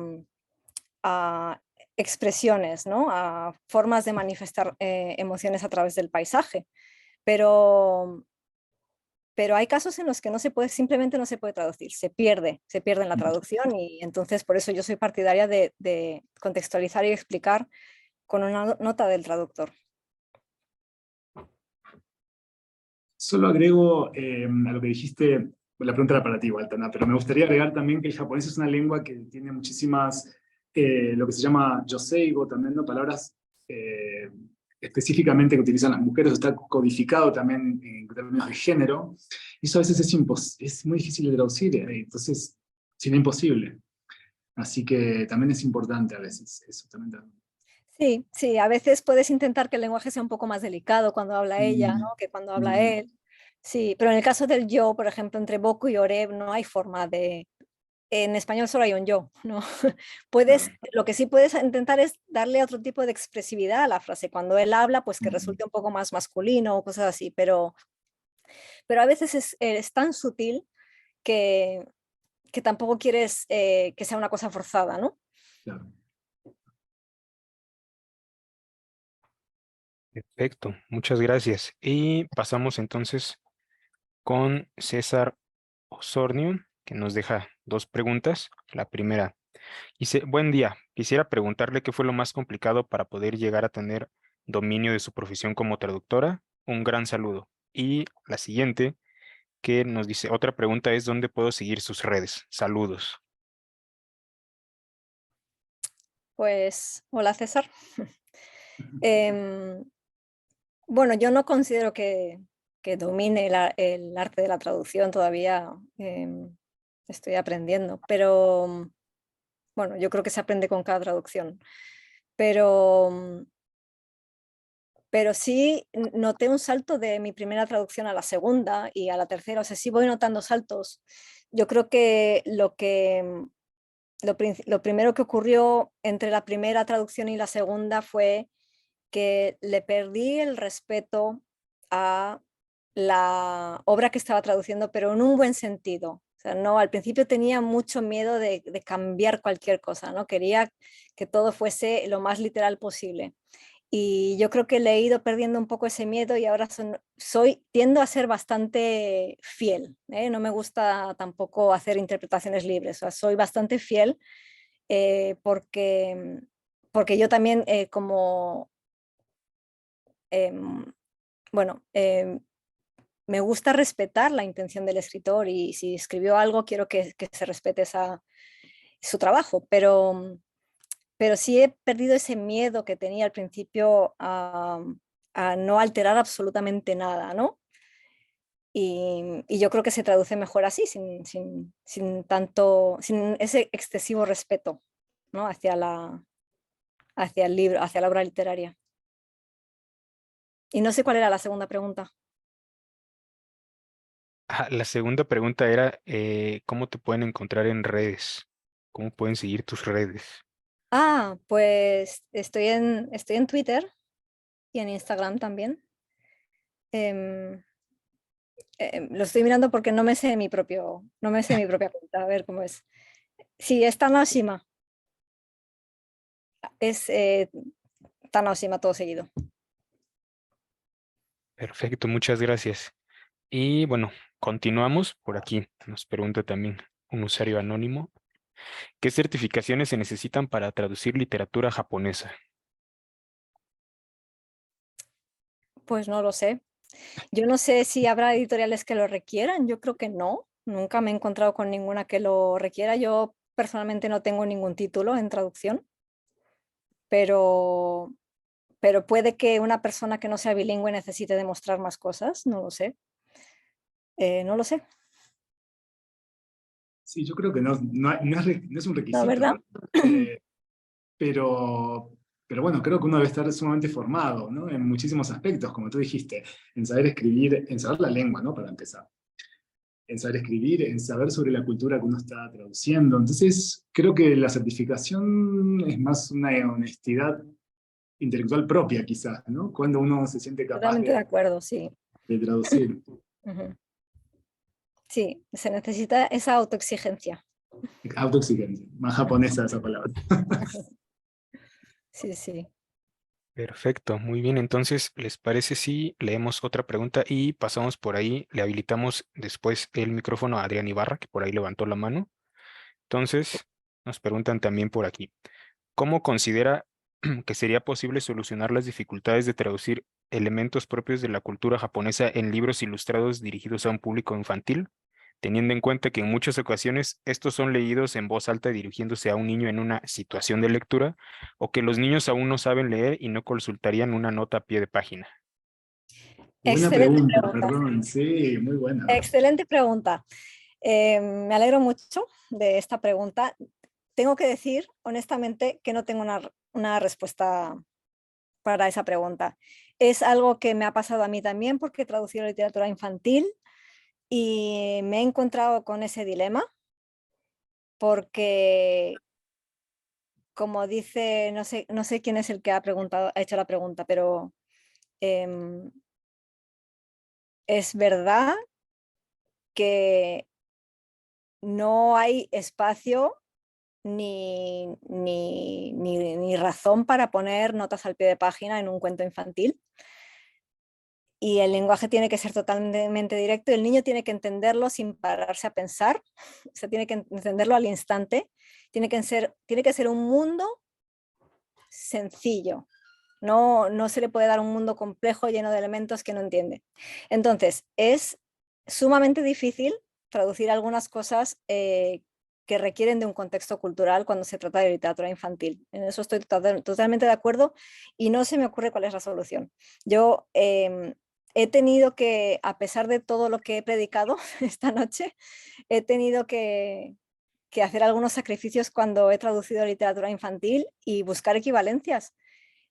C: expresiones, ¿no? A formas de manifestar emociones a través del paisaje. Pero hay casos en los que simplemente no se puede traducir, se pierde en la traducción y entonces por eso yo soy partidaria de contextualizar y explicar con una nota del traductor.
B: Solo agrego a lo que dijiste, la pregunta era para ti, Altana, pero me gustaría agregar también que el japonés es una lengua que tiene muchísimas, lo que se llama yoseigo, también, ¿no? Palabras específicamente que utilizan las mujeres, está codificado también en términos de género, y eso a veces es muy difícil de traducir, entonces, si no imposible. Así que también es importante a veces eso también.
C: Sí, a veces puedes intentar que el lenguaje sea un poco más delicado cuando habla ella, ¿no? Que cuando habla él. Sí, pero en el caso del yo, por ejemplo, entre boku y ore, no hay forma de... En español solo hay un yo, ¿no? Lo que sí puedes intentar es darle otro tipo de expresividad a la frase. Cuando él habla, pues que resulte un poco más masculino o cosas así, pero a veces es tan sutil que tampoco quieres que sea una cosa forzada, ¿no?
B: Claro.
D: Perfecto, muchas gracias. Y pasamos entonces con César Osornio, que nos deja dos preguntas. La primera dice, buen día, quisiera preguntarle qué fue lo más complicado para poder llegar a tener dominio de su profesión como traductora. Un gran saludo. Y la siguiente, que nos dice, otra pregunta es, ¿dónde puedo seguir sus redes? Saludos.
C: Pues, hola César. Bueno, yo no considero que domine el arte de la traducción, todavía estoy aprendiendo, pero bueno, yo creo que se aprende con cada traducción. Pero sí noté un salto de mi primera traducción a la segunda y a la tercera, o sea, sí voy notando saltos. Yo creo que lo primero que ocurrió entre la primera traducción y la segunda fue que le perdí el respeto a la obra que estaba traduciendo, pero en un buen sentido. sea, no, al principio tenía mucho miedo de cambiar cualquier cosa, ¿no? Quería que todo fuese lo más literal posible. Y yo creo que le he ido perdiendo un poco ese miedo y ahora tiendo a ser bastante fiel, ¿eh? No me gusta tampoco hacer interpretaciones libres, o sea, soy bastante fiel porque yo también bueno, me gusta respetar la intención del escritor y si escribió algo quiero que se respete su trabajo, pero sí he perdido ese miedo que tenía al principio a no alterar absolutamente nada, ¿no? Y yo creo que se traduce mejor así, sin ese excesivo respeto, ¿no? hacia el libro, hacia la obra literaria. Y no sé cuál era la segunda pregunta.
D: La segunda pregunta era, ¿cómo te pueden encontrar en redes? ¿Cómo pueden seguir tus redes?
C: Pues estoy en Twitter y en Instagram también. Em, lo estoy mirando porque no me sé mi propia cuenta, a ver cómo es. Sí, es Tanaoshima. Es Tanaoshima todo seguido.
D: Perfecto, muchas gracias. Y bueno, continuamos por aquí. Nos pregunta también un usuario anónimo. ¿Qué certificaciones se necesitan para traducir literatura japonesa?
C: Pues no lo sé. Yo no sé si habrá editoriales que lo requieran, yo creo que no. Nunca me he encontrado con ninguna que lo requiera. Yo personalmente no tengo ningún título en traducción, pero, pero puede que una persona que no sea bilingüe necesite demostrar más cosas, no lo sé. No lo sé,
B: Sí, yo creo que no es un
C: la
B: requisito,
C: verdad.
B: pero, pero bueno, creo que uno debe estar sumamente formado, ¿no? En muchísimos aspectos, como tú dijiste, en saber escribir, en saber la lengua, ¿no? Para empezar. En saber escribir, en saber sobre la cultura que uno está traduciendo. Entonces, creo que la certificación es más una honestidad intelectual propia, quizás, ¿no? Cuando uno se siente capaz
C: Totalmente de acuerdo, sí.
B: de traducir.
C: Ujú. Sí, se necesita esa autoexigencia.
B: Autoexigencia, más japonesa esa palabra.
C: Sí, sí.
D: Perfecto, muy bien. Entonces, ¿les parece si leemos otra pregunta y pasamos por ahí? Le habilitamos después el micrófono a Adrián Ibarra, que por ahí levantó la mano. Entonces, nos preguntan también por aquí. ¿Cómo considera que sería posible solucionar las dificultades de traducir elementos propios de la cultura japonesa en libros ilustrados dirigidos a un público infantil, teniendo en cuenta que en muchas ocasiones estos son leídos en voz alta dirigiéndose a un niño en una situación de lectura, o que los niños aún no saben leer y no consultarían una nota a pie de página?
B: Buena
C: Excelente
B: pregunta,
C: pregunta.
B: perdón, sí, muy buena.
C: Excelente pregunta. Me alegro mucho de esta pregunta. Tengo que decir, honestamente, que no tengo una respuesta para esa pregunta. Es algo que me ha pasado a mí también porque he traducido literatura infantil y me he encontrado con ese dilema porque, como dice, no sé quién es el que ha hecho la pregunta, pero em, es verdad que no hay espacio ni razón para poner notas al pie de página en un cuento infantil. Y el lenguaje tiene que ser totalmente directo y el niño tiene que entenderlo sin pararse a pensar, o sea, tiene que entenderlo al instante, tiene que ser un mundo sencillo, no se le puede dar un mundo complejo lleno de elementos que no entiende. Entonces, es sumamente difícil traducir algunas cosas que requieren de un contexto cultural cuando se trata de literatura infantil. En eso estoy totalmente de acuerdo y no se me ocurre cuál es la solución. Yo he tenido que, a pesar de todo lo que he predicado esta noche, he tenido que hacer algunos sacrificios cuando he traducido literatura infantil y buscar equivalencias,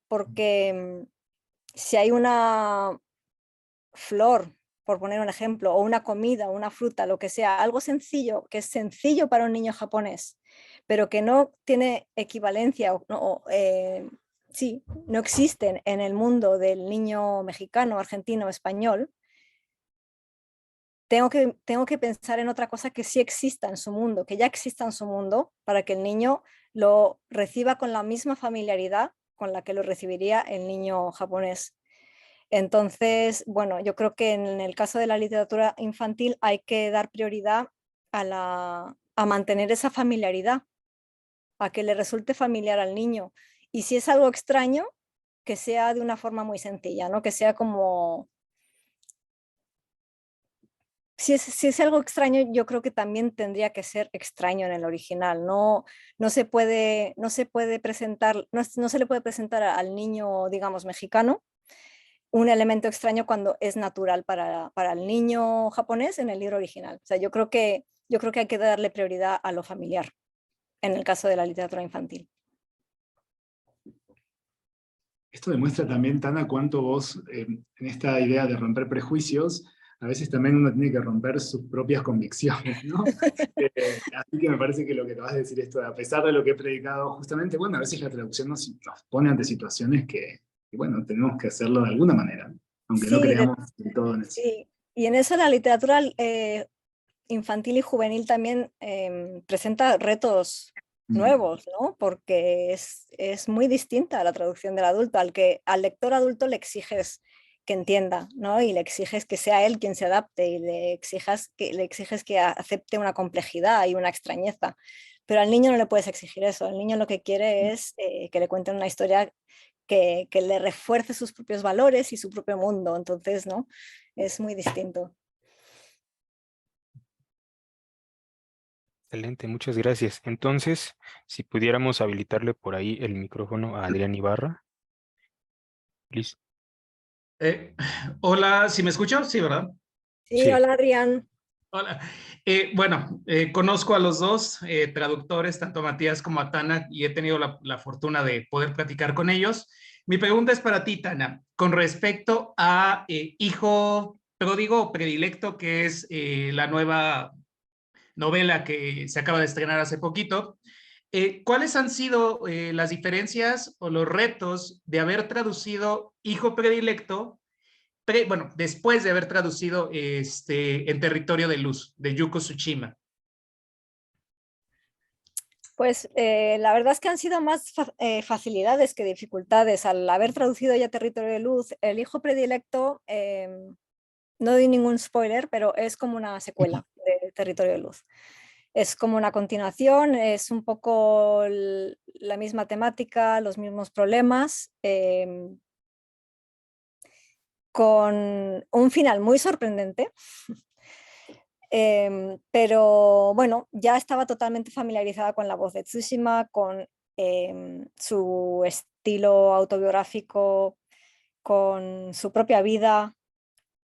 C: porque si hay una flor, por poner un ejemplo, o una comida, una fruta, lo que sea, algo sencillo, que es sencillo para un niño japonés, pero que no tiene equivalencia, sí, no existen en el mundo del niño mexicano, argentino, español, tengo que pensar en otra cosa que sí exista en su mundo, que ya exista en su mundo, para que el niño lo reciba con la misma familiaridad con la que lo recibiría el niño japonés. Entonces, bueno, yo creo que en el caso de la literatura infantil hay que dar prioridad a mantener esa familiaridad, a que le resulte familiar al niño. Y si es algo extraño, que sea de una forma muy sencilla, ¿no? Que sea como... Si es algo extraño, yo creo que también tendría que ser extraño en el original. No se puede presentar, no se le puede presentar al niño, digamos, mexicano, un elemento extraño cuando es natural para el niño japonés en el libro original. O sea, yo creo que hay que darle prioridad a lo familiar en el caso de la literatura infantil.
B: Esto demuestra también, Tana, cuánto vos, en esta idea de romper prejuicios, a veces también uno tiene que romper sus propias convicciones, ¿no? Así que me parece que lo que acabas de decir, esto, a pesar de lo que he predicado, justamente, bueno, a veces la traducción nos pone ante situaciones que, bueno, tenemos que hacerlo de alguna manera, aunque no
C: Sí,
B: creamos en todo en eso.
C: sí. Y en eso la literatura infantil y juvenil también presenta retos nuevos, ¿no? Porque es muy distinta a la traducción del adulto, al lector adulto le exiges que entienda, ¿no? Y le exiges que sea él quien se adapte y le exiges que acepte una complejidad y una extrañeza. Pero al niño no le puedes exigir eso, el niño lo que quiere es que le cuenten una historia que le refuerce sus propios valores y su propio mundo, entonces, ¿no? Es muy distinto.
D: Excelente, muchas gracias. Entonces, si pudiéramos habilitarle por ahí el micrófono a Adrián Ibarra. Please.
E: Hola, ¿sí me escuchan? Sí, ¿verdad?
C: Sí,
D: Sí.
C: hola Adrián.
E: Hola. Bueno, conozco a los dos traductores, tanto a Matías como a Tana, y he tenido la fortuna de poder platicar con ellos. Mi pregunta es para ti, Tana, con respecto a Hijo Pródigo o Predilecto, que es la nueva novela que se acaba de estrenar hace poquito. ¿Cuáles han sido las diferencias o los retos de haber traducido Hijo Predilecto bueno, después de haber traducido En Territorio de Luz, de Yuko Tsushima?
C: Pues la verdad es que han sido más facilidades que dificultades. Al haber traducido ya Territorio de Luz, El Hijo Predilecto, no doy ningún spoiler, pero es como una secuela de Territorio de Luz. Es como una continuación, es un poco la misma temática, los mismos problemas, con un final muy sorprendente. Pero bueno, ya estaba totalmente familiarizada con la voz de Tsushima, con su estilo autobiográfico, con su propia vida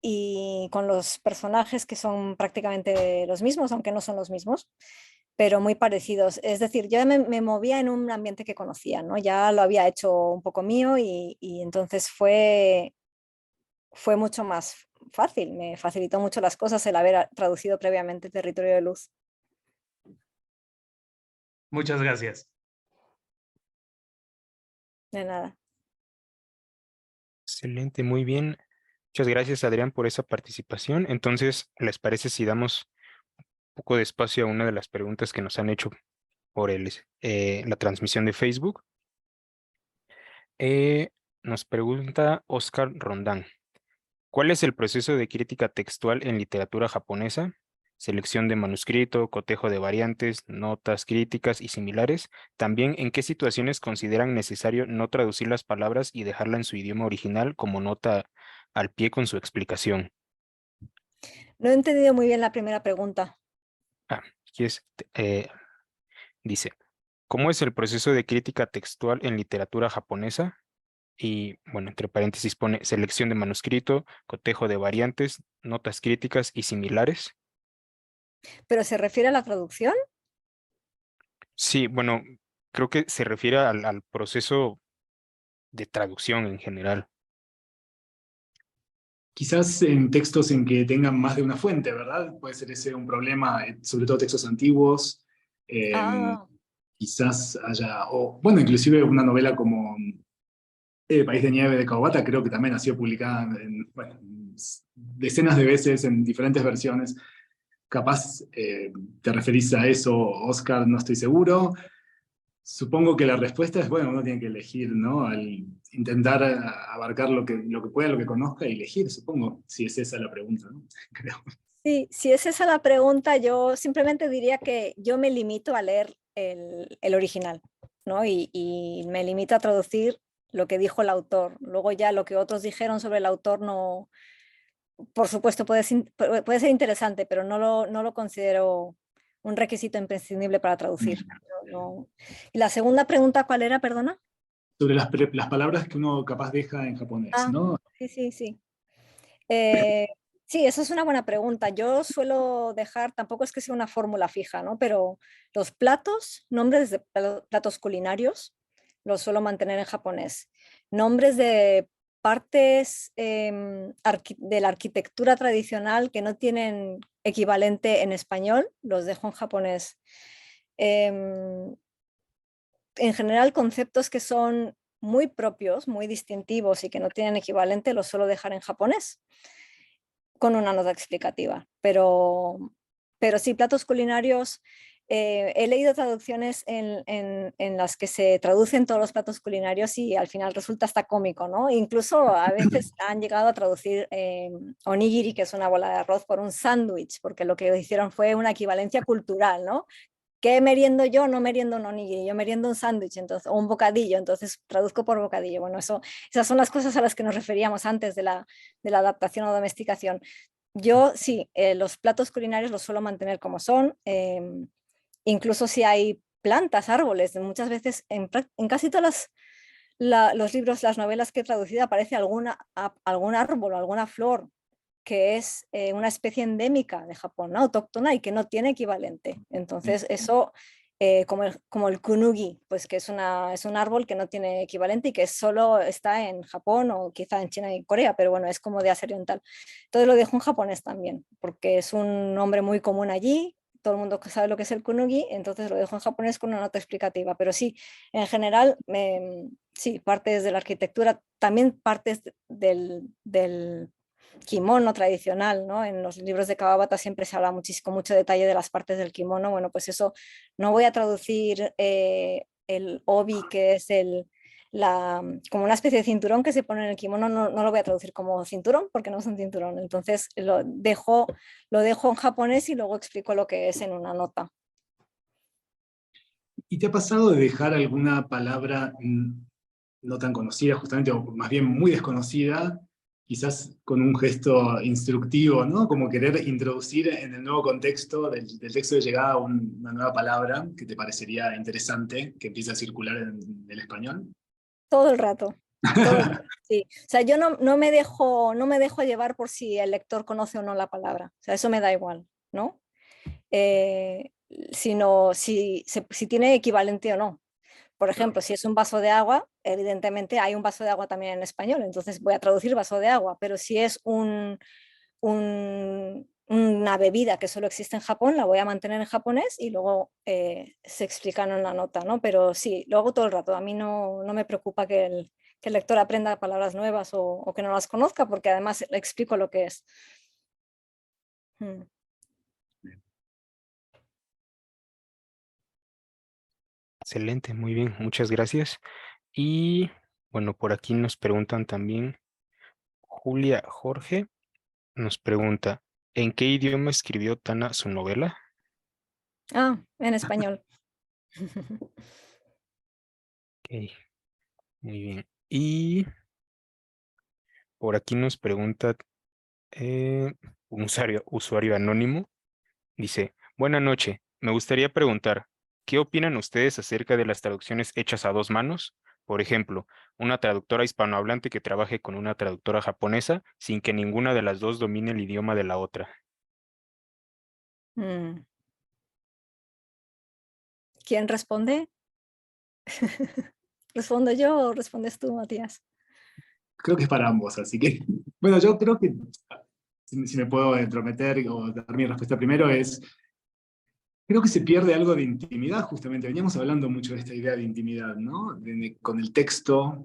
C: y con los personajes que son prácticamente los mismos, aunque no son los mismos, pero muy parecidos. Es decir, yo me movía en un ambiente que conocía, ¿no? Ya lo había hecho un poco mío y entonces fue mucho más fácil, me facilitó mucho las cosas el haber traducido previamente Territorio de Luz.
E: Muchas gracias.
C: De nada.
D: Excelente, muy bien. Muchas gracias, Adrián, por esa participación. Entonces, ¿les parece si damos un poco de espacio a una de las preguntas que nos han hecho por la transmisión de Facebook? Nos pregunta Oscar Rondán. ¿Cuál es el proceso de crítica textual en literatura japonesa? Selección de manuscrito, cotejo de variantes, notas críticas y similares. También, ¿en qué situaciones consideran necesario no traducir las palabras y dejarla en su idioma original como nota al pie con su explicación?
C: No he entendido muy bien la primera pregunta.
D: Aquí dice, ¿cómo es el proceso de crítica textual en literatura japonesa? Y, bueno, entre paréntesis pone selección de manuscrito, cotejo de variantes, notas críticas y similares.
C: ¿Pero se refiere a la traducción?
D: Sí, bueno, creo que se refiere al proceso de traducción en general.
B: Quizás en textos en que tengan más de una fuente, ¿verdad? Puede ser ese un problema, sobre todo textos antiguos.
C: Ah,
B: Quizás haya, o bueno, inclusive una novela como País de Nieve de Kawabata, creo que también ha sido publicada bueno, decenas de veces en diferentes versiones. Capaz te referís a eso, Oscar, no estoy seguro. Supongo que la respuesta es, bueno, uno tiene que elegir, ¿no? Al intentar abarcar lo que pueda, lo que conozca y elegir, supongo, si es esa la pregunta, ¿no? Creo.
C: Sí, si es esa la pregunta, yo simplemente diría que yo me limito a leer el original, ¿no? Y me limito a traducir lo que dijo el autor. Luego ya lo que otros dijeron sobre el autor no, por supuesto puede ser interesante, pero no lo considero un requisito imprescindible para traducir. No. Y la segunda pregunta, ¿cuál era, perdona?
B: Sobre las palabras que uno capaz deja en japonés, ¿no?
C: Sí. Sí, esa es una buena pregunta. Yo suelo dejar, tampoco es que sea una fórmula fija, ¿no? Pero los platos, nombres de platos culinarios, los suelo mantener en japonés. Nombres de partes de la arquitectura tradicional que no tienen equivalente en español, los dejo en japonés. En general, conceptos que son muy propios, muy distintivos y que no tienen equivalente, los suelo dejar en japonés con una nota explicativa. Pero sí, platos culinarios, he leído traducciones en las que se traducen todos los platos culinarios y al final resulta hasta cómico, ¿no? Incluso a veces han llegado a traducir onigiri, que es una bola de arroz, por un sándwich, porque lo que hicieron fue una equivalencia cultural, ¿no? ¿Qué meriendo yo? No meriendo un onigiri, yo meriendo un sándwich o un bocadillo, entonces traduzco por bocadillo. Bueno, esas son las cosas a las que nos referíamos antes de la adaptación o domesticación. Yo sí, los platos culinarios los suelo mantener como son, incluso si hay plantas, árboles, muchas veces en casi todos los libros, las novelas que he traducido aparece algún árbol o alguna flor que es una especie endémica de Japón, ¿no? Autóctona y que no tiene equivalente. Entonces eso, como el kunugi, pues que es un árbol que no tiene equivalente y que solo está en Japón o quizá en China y Corea, pero bueno, es como de Asia Oriental. Entonces lo dejo en japonés también, porque es un nombre muy común allí, todo el mundo sabe lo que es el kunugi, entonces lo dejo en japonés con una nota explicativa. Pero sí, en general, sí, partes de la arquitectura, también partes del kimono tradicional, ¿no? En los libros de Kawabata siempre se habla con mucho detalle de las partes del kimono. Bueno, pues eso no voy a traducir el obi, que es como una especie de cinturón que se pone en el kimono, no lo voy a traducir como cinturón porque no es un cinturón. Entonces lo dejo en japonés y luego explico lo que es en una nota.
B: ¿Y te ha pasado de dejar alguna palabra no tan conocida, justamente, o más bien muy desconocida, quizás con un gesto instructivo, ¿no? Como querer introducir en el nuevo contexto del texto de llegada una nueva palabra que te parecería interesante, que empiece a circular en el español?
C: Todo el rato. Sí. O sea, yo no me dejo llevar por si el lector conoce o no la palabra. O sea, eso me da igual, ¿no? Sino si tiene equivalente o no. Por ejemplo, si es un vaso de agua, evidentemente hay un vaso de agua también en español, entonces voy a traducir vaso de agua, pero si es una bebida que solo existe en Japón, la voy a mantener en japonés y luego se explican en la nota, ¿no? Pero sí, lo hago todo el rato. A mí no me preocupa que el lector aprenda palabras nuevas o que no las conozca, porque además le explico lo que es.
D: Excelente, muy bien, muchas gracias. Y bueno, por aquí nos preguntan también, Julia Jorge nos pregunta, ¿en qué idioma escribió Tana su novela?
C: En español.
D: Ok, muy bien. Y por aquí nos pregunta un usuario anónimo, dice, buena noche, me gustaría preguntar, ¿qué opinan ustedes acerca de las traducciones hechas a dos manos? Por ejemplo, una traductora hispanohablante que trabaje con una traductora japonesa sin que ninguna de las dos domine el idioma de la otra.
C: ¿Quién responde? ¿Respondo yo o respondes tú, Matías?
B: Creo que es para ambos, así que... Bueno, yo creo que, si me puedo entrometer o dar mi respuesta primero, creo que se pierde algo de intimidad, justamente. Veníamos hablando mucho de esta idea de intimidad, ¿no? Con el texto.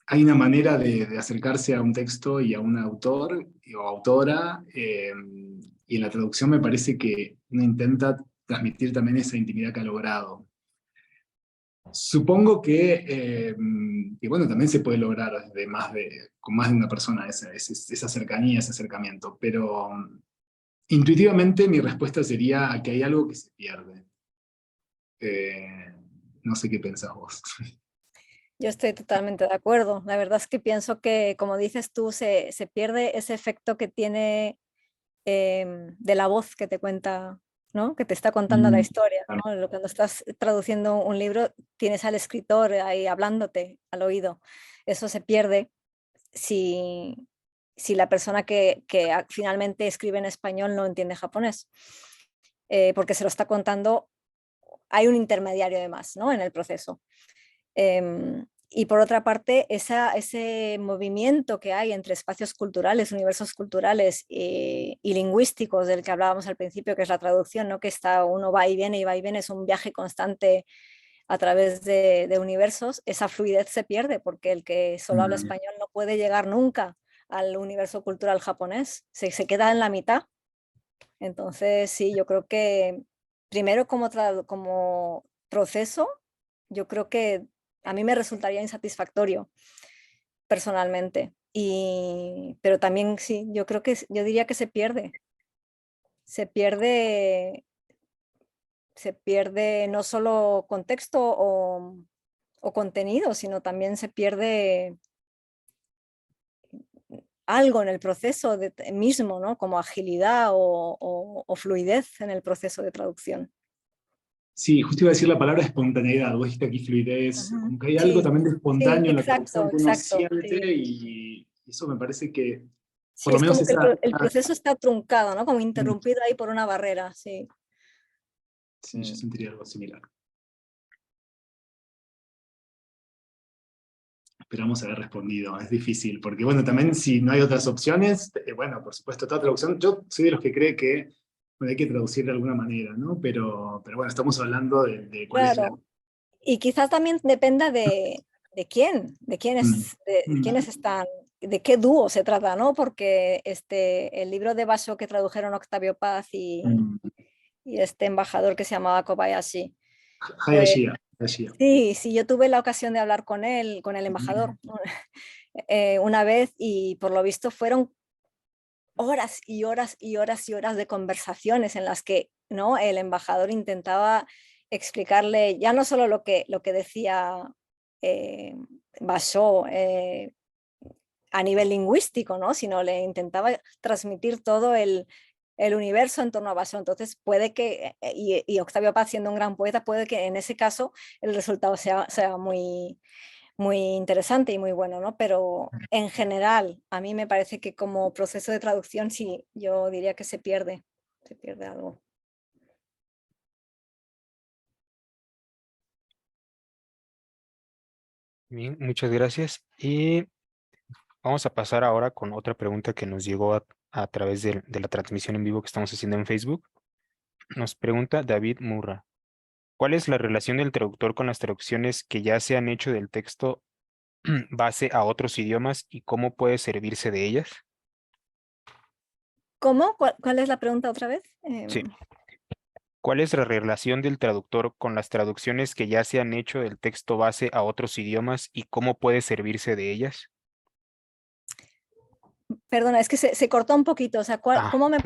B: hay una manera de acercarse a un texto y a un autor o autora, y en la traducción me parece que uno intenta transmitir también esa intimidad que ha logrado. Supongo que bueno, también se puede lograr con más de una persona esa cercanía, ese acercamiento, pero intuitivamente mi respuesta sería que hay algo que se pierde. No sé qué pensás vos.
C: Yo estoy totalmente de acuerdo. La verdad es que pienso que, como dices tú, se pierde ese efecto que tiene de la voz que te cuenta, ¿no? Que te está contando la historia, ¿no? Cuando estás traduciendo un libro, tienes al escritor ahí hablándote al oído. Eso se pierde si la persona que finalmente escribe en español no entiende japonés, porque se lo está contando, hay un intermediario además, ¿no? En el proceso. Y por otra parte, ese movimiento que hay entre espacios culturales, universos culturales y lingüísticos del que hablábamos al principio, que es la traducción, ¿no? Que uno va y viene, es un viaje constante a través de universos, esa fluidez se pierde porque el que solo habla español no puede llegar nunca al universo cultural japonés, se queda en la mitad. Entonces, sí, yo creo que primero como proceso, yo creo que a mí me resultaría insatisfactorio personalmente. Pero también sí, yo diría que se pierde. Se pierde no solo contexto o contenido, sino también se pierde algo en el proceso mismo, ¿no? Como agilidad o fluidez en el proceso de traducción.
B: Sí, justo iba a decir la palabra espontaneidad, vos dijiste aquí fluidez, como que hay algo
C: Sí,
B: también de
C: sí,
B: espontáneo en la traducción
C: exacto,
B: que uno
C: exacto.
B: siente
C: Sí.
B: y eso me parece que, por
C: Sí,
B: lo
C: es
B: menos
C: como que
B: esa...
C: el proceso está truncado, ¿no? Como interrumpido ahí por una barrera, sí.
B: Sí, yo sentiría algo similar. Esperamos haber respondido, es difícil, porque bueno, también si no hay otras opciones, bueno, por supuesto, toda traducción, yo soy de los que cree que bueno, hay que traducir de alguna manera, ¿no? Pero bueno, estamos hablando de cuál es la...
C: Claro. Y quizás también dependa de quién,
B: Mm,
C: de
B: mm,
C: quiénes están, de qué dúo se trata, ¿no? Porque el libro de Basho que tradujeron Octavio Paz
B: mm.
C: y este embajador que se llamaba Kobayashi, pues
B: Hayashia, Hayashia.
C: sí, sí, yo tuve la ocasión de hablar con el embajador una vez y por lo visto fueron horas y horas y horas y horas de conversaciones en las que, ¿no? El embajador intentaba explicarle ya no solo lo que decía Basho a nivel lingüístico, ¿no? Sino le intentaba transmitir todo el universo en torno a Basho. Entonces puede que, y Octavio Paz siendo un gran poeta, puede que en ese caso el resultado sea muy, muy interesante y muy bueno, ¿no? Pero en general, a mí me parece que como proceso de traducción, sí, yo diría que se pierde algo.
D: Bien, muchas gracias. Y vamos a pasar ahora con otra pregunta que nos llegó a través de la transmisión en vivo que estamos haciendo en Facebook. Nos pregunta David Murra. ¿Cuál es la relación del traductor con las traducciones que ya se han hecho del texto base a otros idiomas y cómo puede servirse de ellas?
C: ¿Cómo? ¿Cuál es la pregunta otra vez?
D: Sí. ¿Cuál es la relación del traductor con las traducciones que ya se han hecho del texto base a otros idiomas y cómo puede servirse de ellas?
C: Perdona, es que se cortó un poquito. O sea,
D: Ah, ok.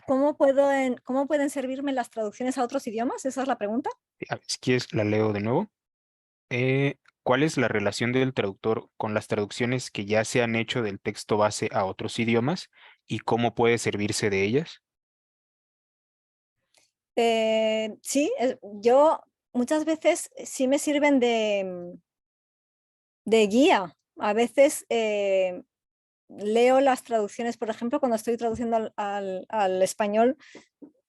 C: ¿cómo pueden servirme las traducciones a otros idiomas? ¿Esa es la pregunta?
D: Si quieres, la leo de nuevo. ¿Cuál es la relación del traductor con las traducciones que ya se han hecho del texto base a otros idiomas y cómo puede servirse de ellas?
C: Sí, yo muchas veces sí me sirven de guía. A veces leo las traducciones, por ejemplo, cuando estoy traduciendo al español,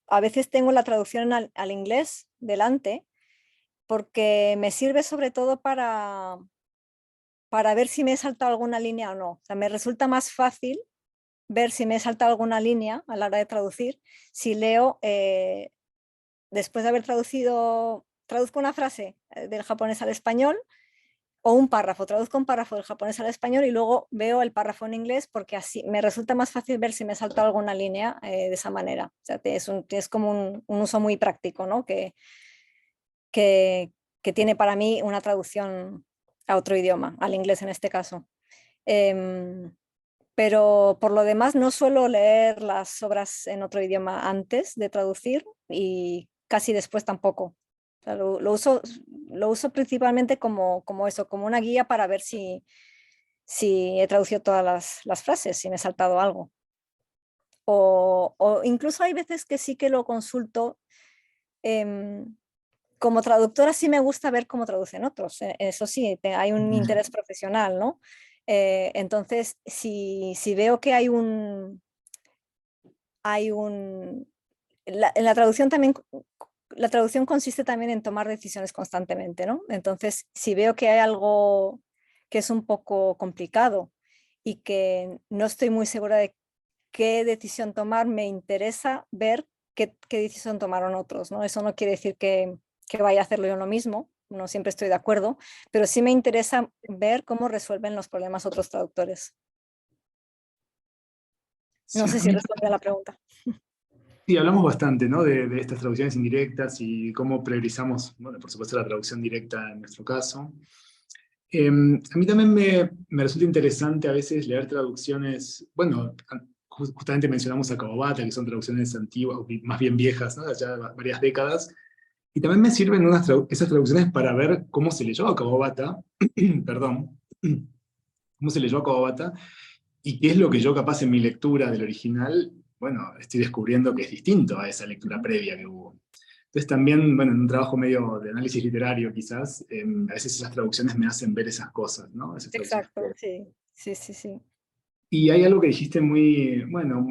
C: a veces tengo la traducción al inglés delante, porque me sirve sobre todo para ver si me he saltado alguna línea o no. O sea, me resulta más fácil ver si me he saltado alguna línea a la hora de traducir, si leo, después de haber traduzco una frase del japonés al español, o un párrafo, traduzco un párrafo del japonés al español y luego veo el párrafo en inglés porque así me resulta más fácil ver si me salta alguna línea de esa manera. O sea, es como un uso muy práctico, ¿no? Que tiene para mí una traducción a otro idioma, al inglés en este caso. Pero por lo demás no suelo leer las obras en otro idioma antes de traducir y casi después tampoco. O sea, lo uso principalmente como eso, como una guía para ver si he traducido todas las frases, si me he saltado algo. O incluso hay veces que sí que lo consulto. Como traductora sí me gusta ver cómo traducen otros. Eso sí, hay un interés profesional, ¿no? Entonces, si veo que en la traducción también, la traducción consiste también en tomar decisiones constantemente, ¿no? Entonces, si veo que hay algo que es un poco complicado y que no estoy muy segura de qué decisión tomar, me interesa ver qué decisión tomaron otros, ¿no? Eso no quiere decir que vaya a hacerlo yo lo mismo, no siempre estoy de acuerdo, pero sí me interesa ver cómo resuelven los problemas otros traductores. No
B: Sí,
C: sé
B: a
C: si
B: mí
C: responde a la pregunta.
B: sí, hablamos bastante, ¿no? De estas traducciones indirectas y cómo priorizamos, bueno, por supuesto, la traducción directa en nuestro caso. A mí también me resulta interesante a veces leer traducciones, bueno, justamente mencionamos a Kawabata, que son traducciones antiguas, o más bien viejas, ¿no? Ya varias décadas, y también me sirven esas traducciones para ver cómo se leyó a Kawabata, perdón, cómo se leyó a Kawabata, y qué es lo que yo capaz en mi lectura del original, bueno, estoy descubriendo que es distinto a esa lectura previa que hubo. Entonces también, bueno, en un trabajo medio de análisis literario quizás, a veces esas traducciones me hacen ver esas cosas, ¿no? Esas traducciones.
C: Exacto, sí, sí, sí, sí.
B: Y hay algo que dijiste muy, bueno,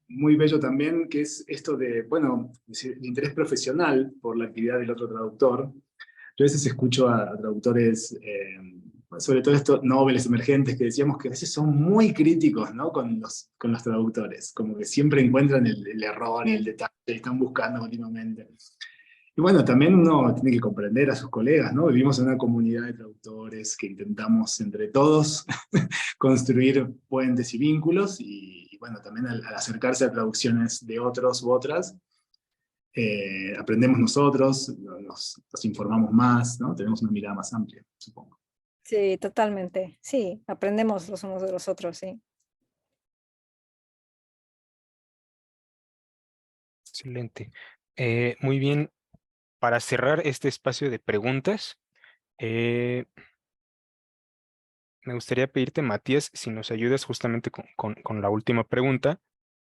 B: muy bello también, que es esto de, bueno, el interés profesional por la actividad del otro traductor. Yo a veces escucho a traductores, sobre todo estos nobles emergentes, que decíamos que a veces son muy críticos, ¿no? con los traductores, como que siempre encuentran el error y el detalle, y están buscando continuamente. Y bueno, también uno tiene que comprender a sus colegas, ¿no? Vivimos en una comunidad de traductores que intentamos entre todos construir puentes y vínculos, y bueno, también al acercarse a traducciones de otros u otras, aprendemos nosotros, nos informamos más, ¿no? Tenemos una mirada más amplia, supongo.
C: Sí, totalmente. Sí, aprendemos los unos de los otros, sí.
D: Excelente. Muy bien. Para cerrar este espacio de preguntas, me gustaría pedirte, Matías, si nos ayudas justamente con la última pregunta.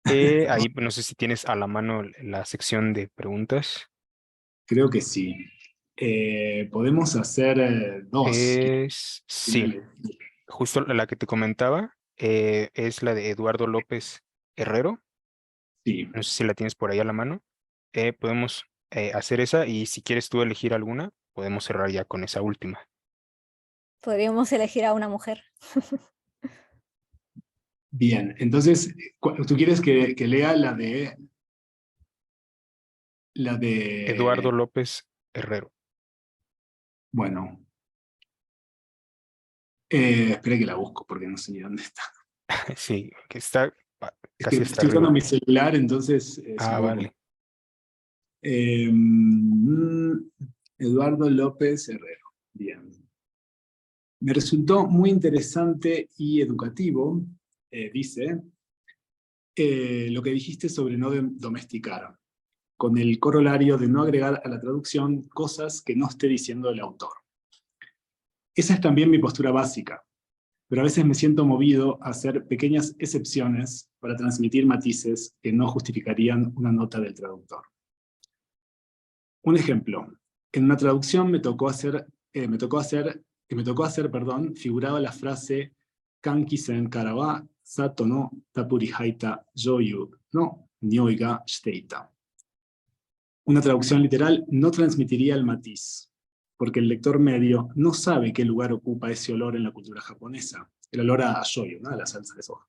D: Ahí no sé si tienes a la mano la sección de preguntas.
B: Creo que sí. Podemos hacer dos.
D: Sí, justo la que te comentaba, es la de Eduardo López Herrero.
B: Sí.
D: No sé si la tienes por ahí a la mano. Podemos hacer esa y si quieres tú elegir alguna, podemos cerrar ya con esa última.
C: Podríamos elegir a una mujer.
B: Bien, entonces, ¿tú quieres que lea la de... La
D: Eduardo
B: de...
D: López Herrero.
B: Bueno, espera que la busco porque no sé ni dónde está.
D: Sí, que está
B: Es que
D: casi hasta
B: estoy usando
D: arriba.
B: mi celular, entonces es un
D: Ah,
B: poco...
D: vale.
B: Eduardo López Herrero. Bien. Me resultó muy interesante y educativo, dice, lo que dijiste sobre no domesticar, con el corolario de no agregar a la traducción cosas que no esté diciendo el autor. Esa es también mi postura básica, pero a veces me siento movido a hacer pequeñas excepciones para transmitir matices que no justificarían una nota del traductor. Un ejemplo, en una traducción me tocó hacer, perdón, figuraba la frase Kanki-sen kara wa sato no tapuri haita yoyu no nioi ga shiteita. Una traducción literal no transmitiría el matiz, porque el lector medio no sabe qué lugar ocupa ese olor en la cultura japonesa, el olor a shoyu, ¿no? A la salsa de soja.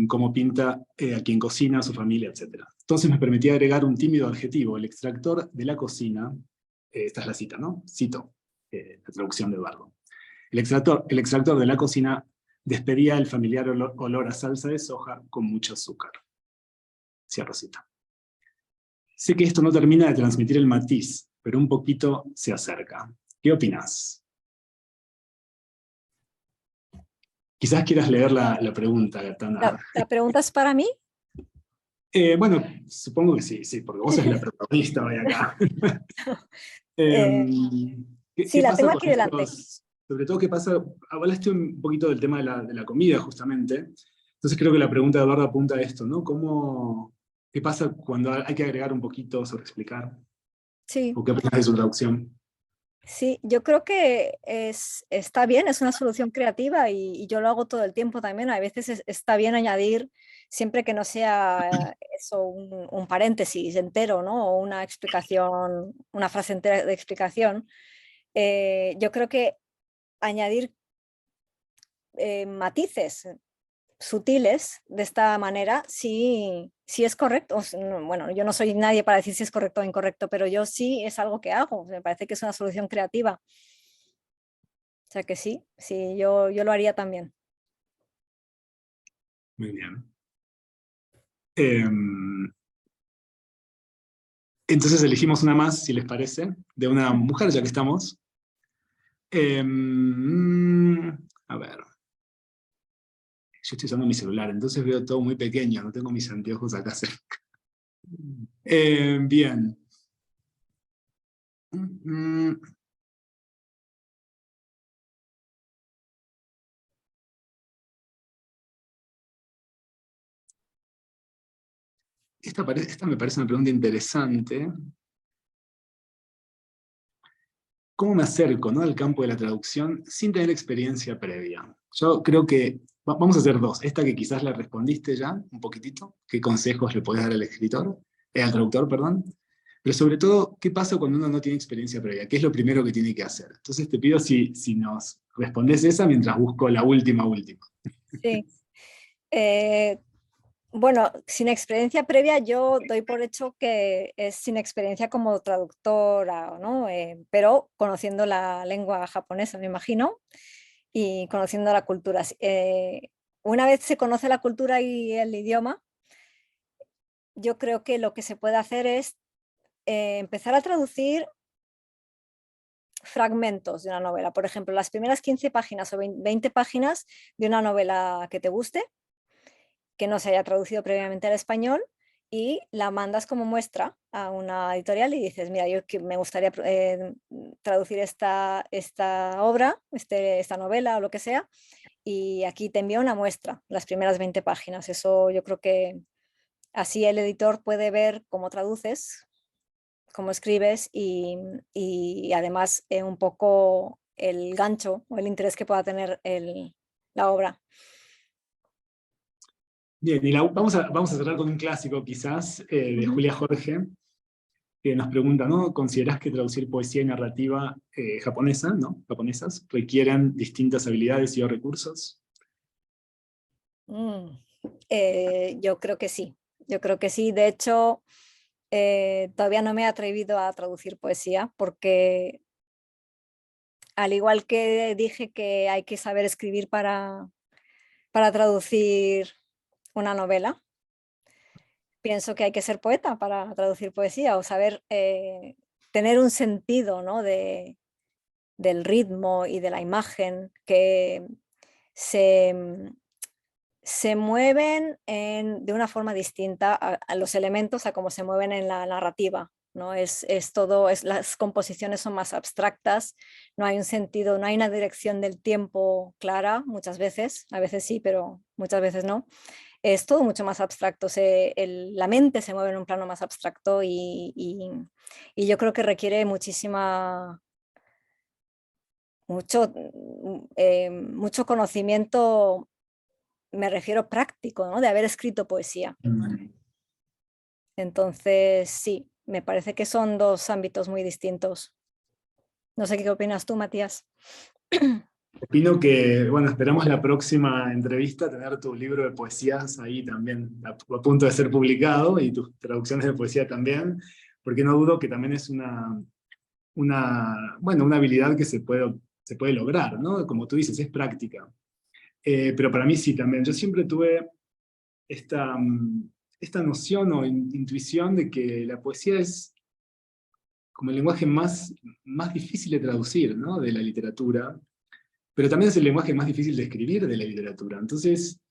B: Como pinta a quien cocina, a su familia, etc. Entonces me permitía agregar un tímido adjetivo, el extractor de la cocina, esta es la cita, ¿no? Cito. la traducción de Eduardo. El extractor de la cocina despedía el familiar olor a salsa de soja con mucho azúcar. Cierro cita. Sé que esto no termina de transmitir el matiz, pero un poquito se acerca. ¿Qué opinás? Quizás quieras leer la pregunta, Tana.
C: ¿La pregunta es para mí?
B: Bueno, supongo que sí, porque vos sos la protagonista hoy acá.
C: Eh,
B: ¿Qué
C: sí, la
B: pasa
C: tengo
B: con
C: aquí delante.
B: sobre todo, ¿qué pasa? Hablaste un poquito del tema de la comida, justamente. Entonces creo que la pregunta de Eduardo apunta a esto, ¿no? ¿Qué pasa cuando hay que agregar un poquito sobre explicar?
C: Sí.
B: ¿O qué opinas de su traducción?
C: Sí, yo creo que está bien, es una solución creativa y yo lo hago todo el tiempo también. A veces está bien añadir, siempre que no sea eso, un paréntesis entero, ¿no? O una explicación, una frase entera de explicación. Yo creo que añadir matices sutiles de esta manera, sí, sí es correcto. Bueno, yo no soy nadie para decir si es correcto o incorrecto, pero yo sí es algo que hago. Me parece que es una solución creativa. O sea que sí, sí, yo lo haría también.
B: Muy bien. Entonces elegimos una más, si les parece, de una mujer, ya que estamos. A ver. Yo estoy usando mi celular, entonces veo todo muy pequeño, no tengo mis anteojos acá cerca. Bien. Esta me parece una pregunta interesante. ¿Cómo me acerco, ¿no?, al campo de la traducción sin tener experiencia previa? Yo creo que vamos a hacer dos. Esta que quizás la respondiste ya un poquitito. ¿Qué consejos le podés dar al escritor? Al traductor, perdón. Pero sobre todo, ¿qué pasa cuando uno no tiene experiencia previa? ¿Qué es lo primero que tiene que hacer? Entonces te pido si nos respondés esa mientras busco la última.
C: Sí. Bueno, sin experiencia previa, yo doy por hecho que es sin experiencia como traductora, ¿no? Pero conociendo la lengua japonesa, me imagino, y conociendo la cultura. Una vez se conoce la cultura y el idioma, yo creo que lo que se puede hacer es empezar a traducir fragmentos de una novela. Por ejemplo, las primeras 15 páginas o 20 páginas de una novela que te guste, que no se haya traducido previamente al español, y la mandas como muestra a una editorial y dices, mira, yo me gustaría traducir esta obra, esta novela o lo que sea, y aquí te envío una muestra, las primeras 20 páginas. Eso yo creo que así el editor puede ver cómo traduces, cómo escribes y además un poco el gancho o el interés que pueda tener la obra.
B: Bien, y vamos a cerrar con un clásico quizás, de Julia Jorge, que nos pregunta, ¿no? ¿Considerás que traducir poesía y narrativa japonesa, ¿no?, japonesas, requieren distintas habilidades y o recursos?
C: Yo creo que sí, yo creo que sí. De hecho, todavía no me he atrevido a traducir poesía porque al igual que dije que hay que saber escribir para traducir una novela, pienso que hay que ser poeta para traducir poesía o saber tener un sentido, ¿no?, del ritmo y de la imagen que se mueven de una forma distinta a los elementos, a cómo se mueven en la narrativa, ¿no? Las composiciones son más abstractas, no hay un sentido, no hay una dirección del tiempo clara muchas veces, a veces sí, pero muchas veces no. Es todo mucho más abstracto, la mente se mueve en un plano más abstracto y yo creo que requiere mucho conocimiento, me refiero práctico, ¿no?, de haber escrito poesía. Entonces, sí, me parece que son dos ámbitos muy distintos. No sé qué opinas tú, Matías.
B: Opino que, bueno, esperamos la próxima entrevista tener tu libro de poesías ahí también a punto de ser publicado y tus traducciones de poesía también, porque no dudo que también es una habilidad que se puede lograr, ¿no? Como tú dices, es práctica. Pero para mí sí también. Yo siempre tuve esta noción o intuición de que la poesía es como el lenguaje más difícil de traducir, ¿no? De la literatura, pero también es el lenguaje más difícil de escribir de la literatura. Entonces,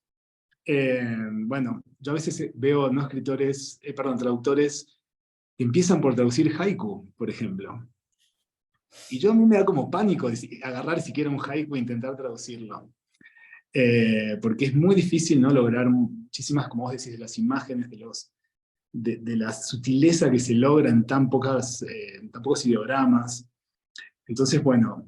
B: bueno, yo a veces veo no traductores que empiezan por traducir haiku, por ejemplo. Y a mí me da como pánico agarrar siquiera un haiku e intentar traducirlo. Porque es muy difícil, ¿no? Lograr muchísimas, como vos decís, de las imágenes, de la sutileza que se logra en tan pocos ideogramas. Entonces, bueno,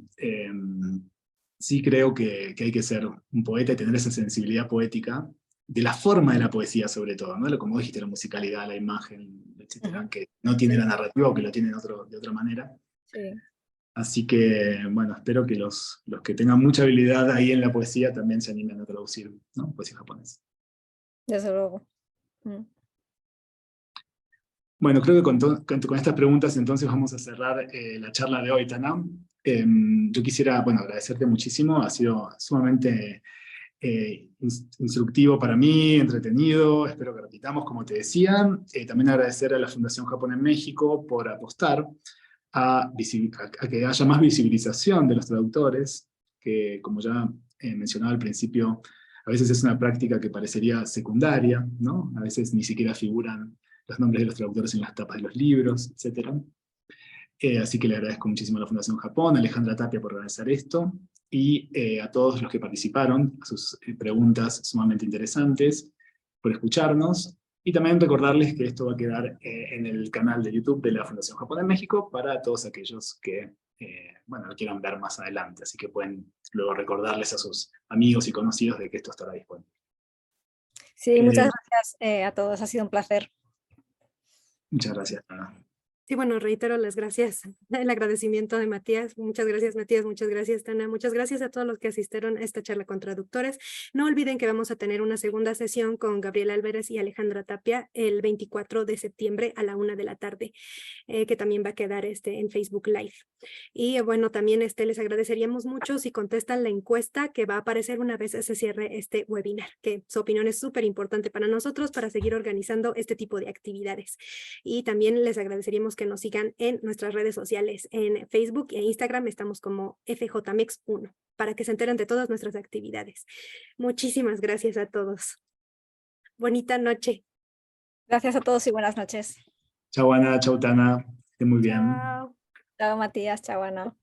B: sí creo que hay que ser un poeta y tener esa sensibilidad poética, de la forma de la poesía sobre todo, ¿no? Como dijiste, la musicalidad, la imagen, etcétera, que no tiene la narrativa o que lo tiene de otra manera.
C: Sí.
B: Así que, bueno, espero que los que tengan mucha habilidad ahí en la poesía también se animen a traducir, ¿no? Poesía japonesa.
C: Desde luego.
B: Bueno, creo que con estas preguntas entonces vamos a cerrar la charla de hoy, Tana. Yo quisiera, bueno, agradecerte muchísimo, ha sido sumamente instructivo para mí, entretenido, espero que repitamos, como te decía. También agradecer a la Fundación Japón en México por apostar a que haya más visibilización de los traductores, que como ya mencionaba al principio, a veces es una práctica que parecería secundaria, ¿no? A veces ni siquiera figuran los nombres de los traductores en las tapas de los libros, etc. Así que le agradezco muchísimo a la Fundación Japón, a Alejandra Tapia por organizar esto, y a todos los que participaron, a sus preguntas sumamente interesantes, por escucharnos, y también recordarles que esto va a quedar en el canal de YouTube de la Fundación Japón en México para todos aquellos que bueno, lo quieran ver más adelante, así que pueden luego recordarles a sus amigos y conocidos de que esto estará disponible.
C: Sí, muchas gracias a todos, ha sido un placer.
B: Muchas gracias, Ana.
A: Sí, bueno, reitero las gracias, el agradecimiento de Matías. Muchas gracias, Matías. Muchas gracias, Tana. Muchas gracias a todos los que asistieron a esta charla con traductores. No olviden que vamos a tener una segunda sesión con Gabriel Álvarez y Alejandra Tapia el 24 de septiembre a la 1 de la tarde, que también va a quedar en Facebook Live. Y bueno, también les agradeceríamos mucho si contestan la encuesta que va a aparecer una vez se cierre este webinar, que su opinión es súper importante para nosotros para seguir organizando este tipo de actividades. Y también les agradeceríamos que nos sigan en nuestras redes sociales. En Facebook e Instagram estamos como FJMex1 para que se enteren de todas nuestras actividades. Muchísimas gracias a todos. Bonita noche.
C: Gracias a todos y buenas noches.
B: Chau, Ana, chau, Tana. Estén muy bien.
A: Chao.
C: Chao, Matías. Chao, Ana.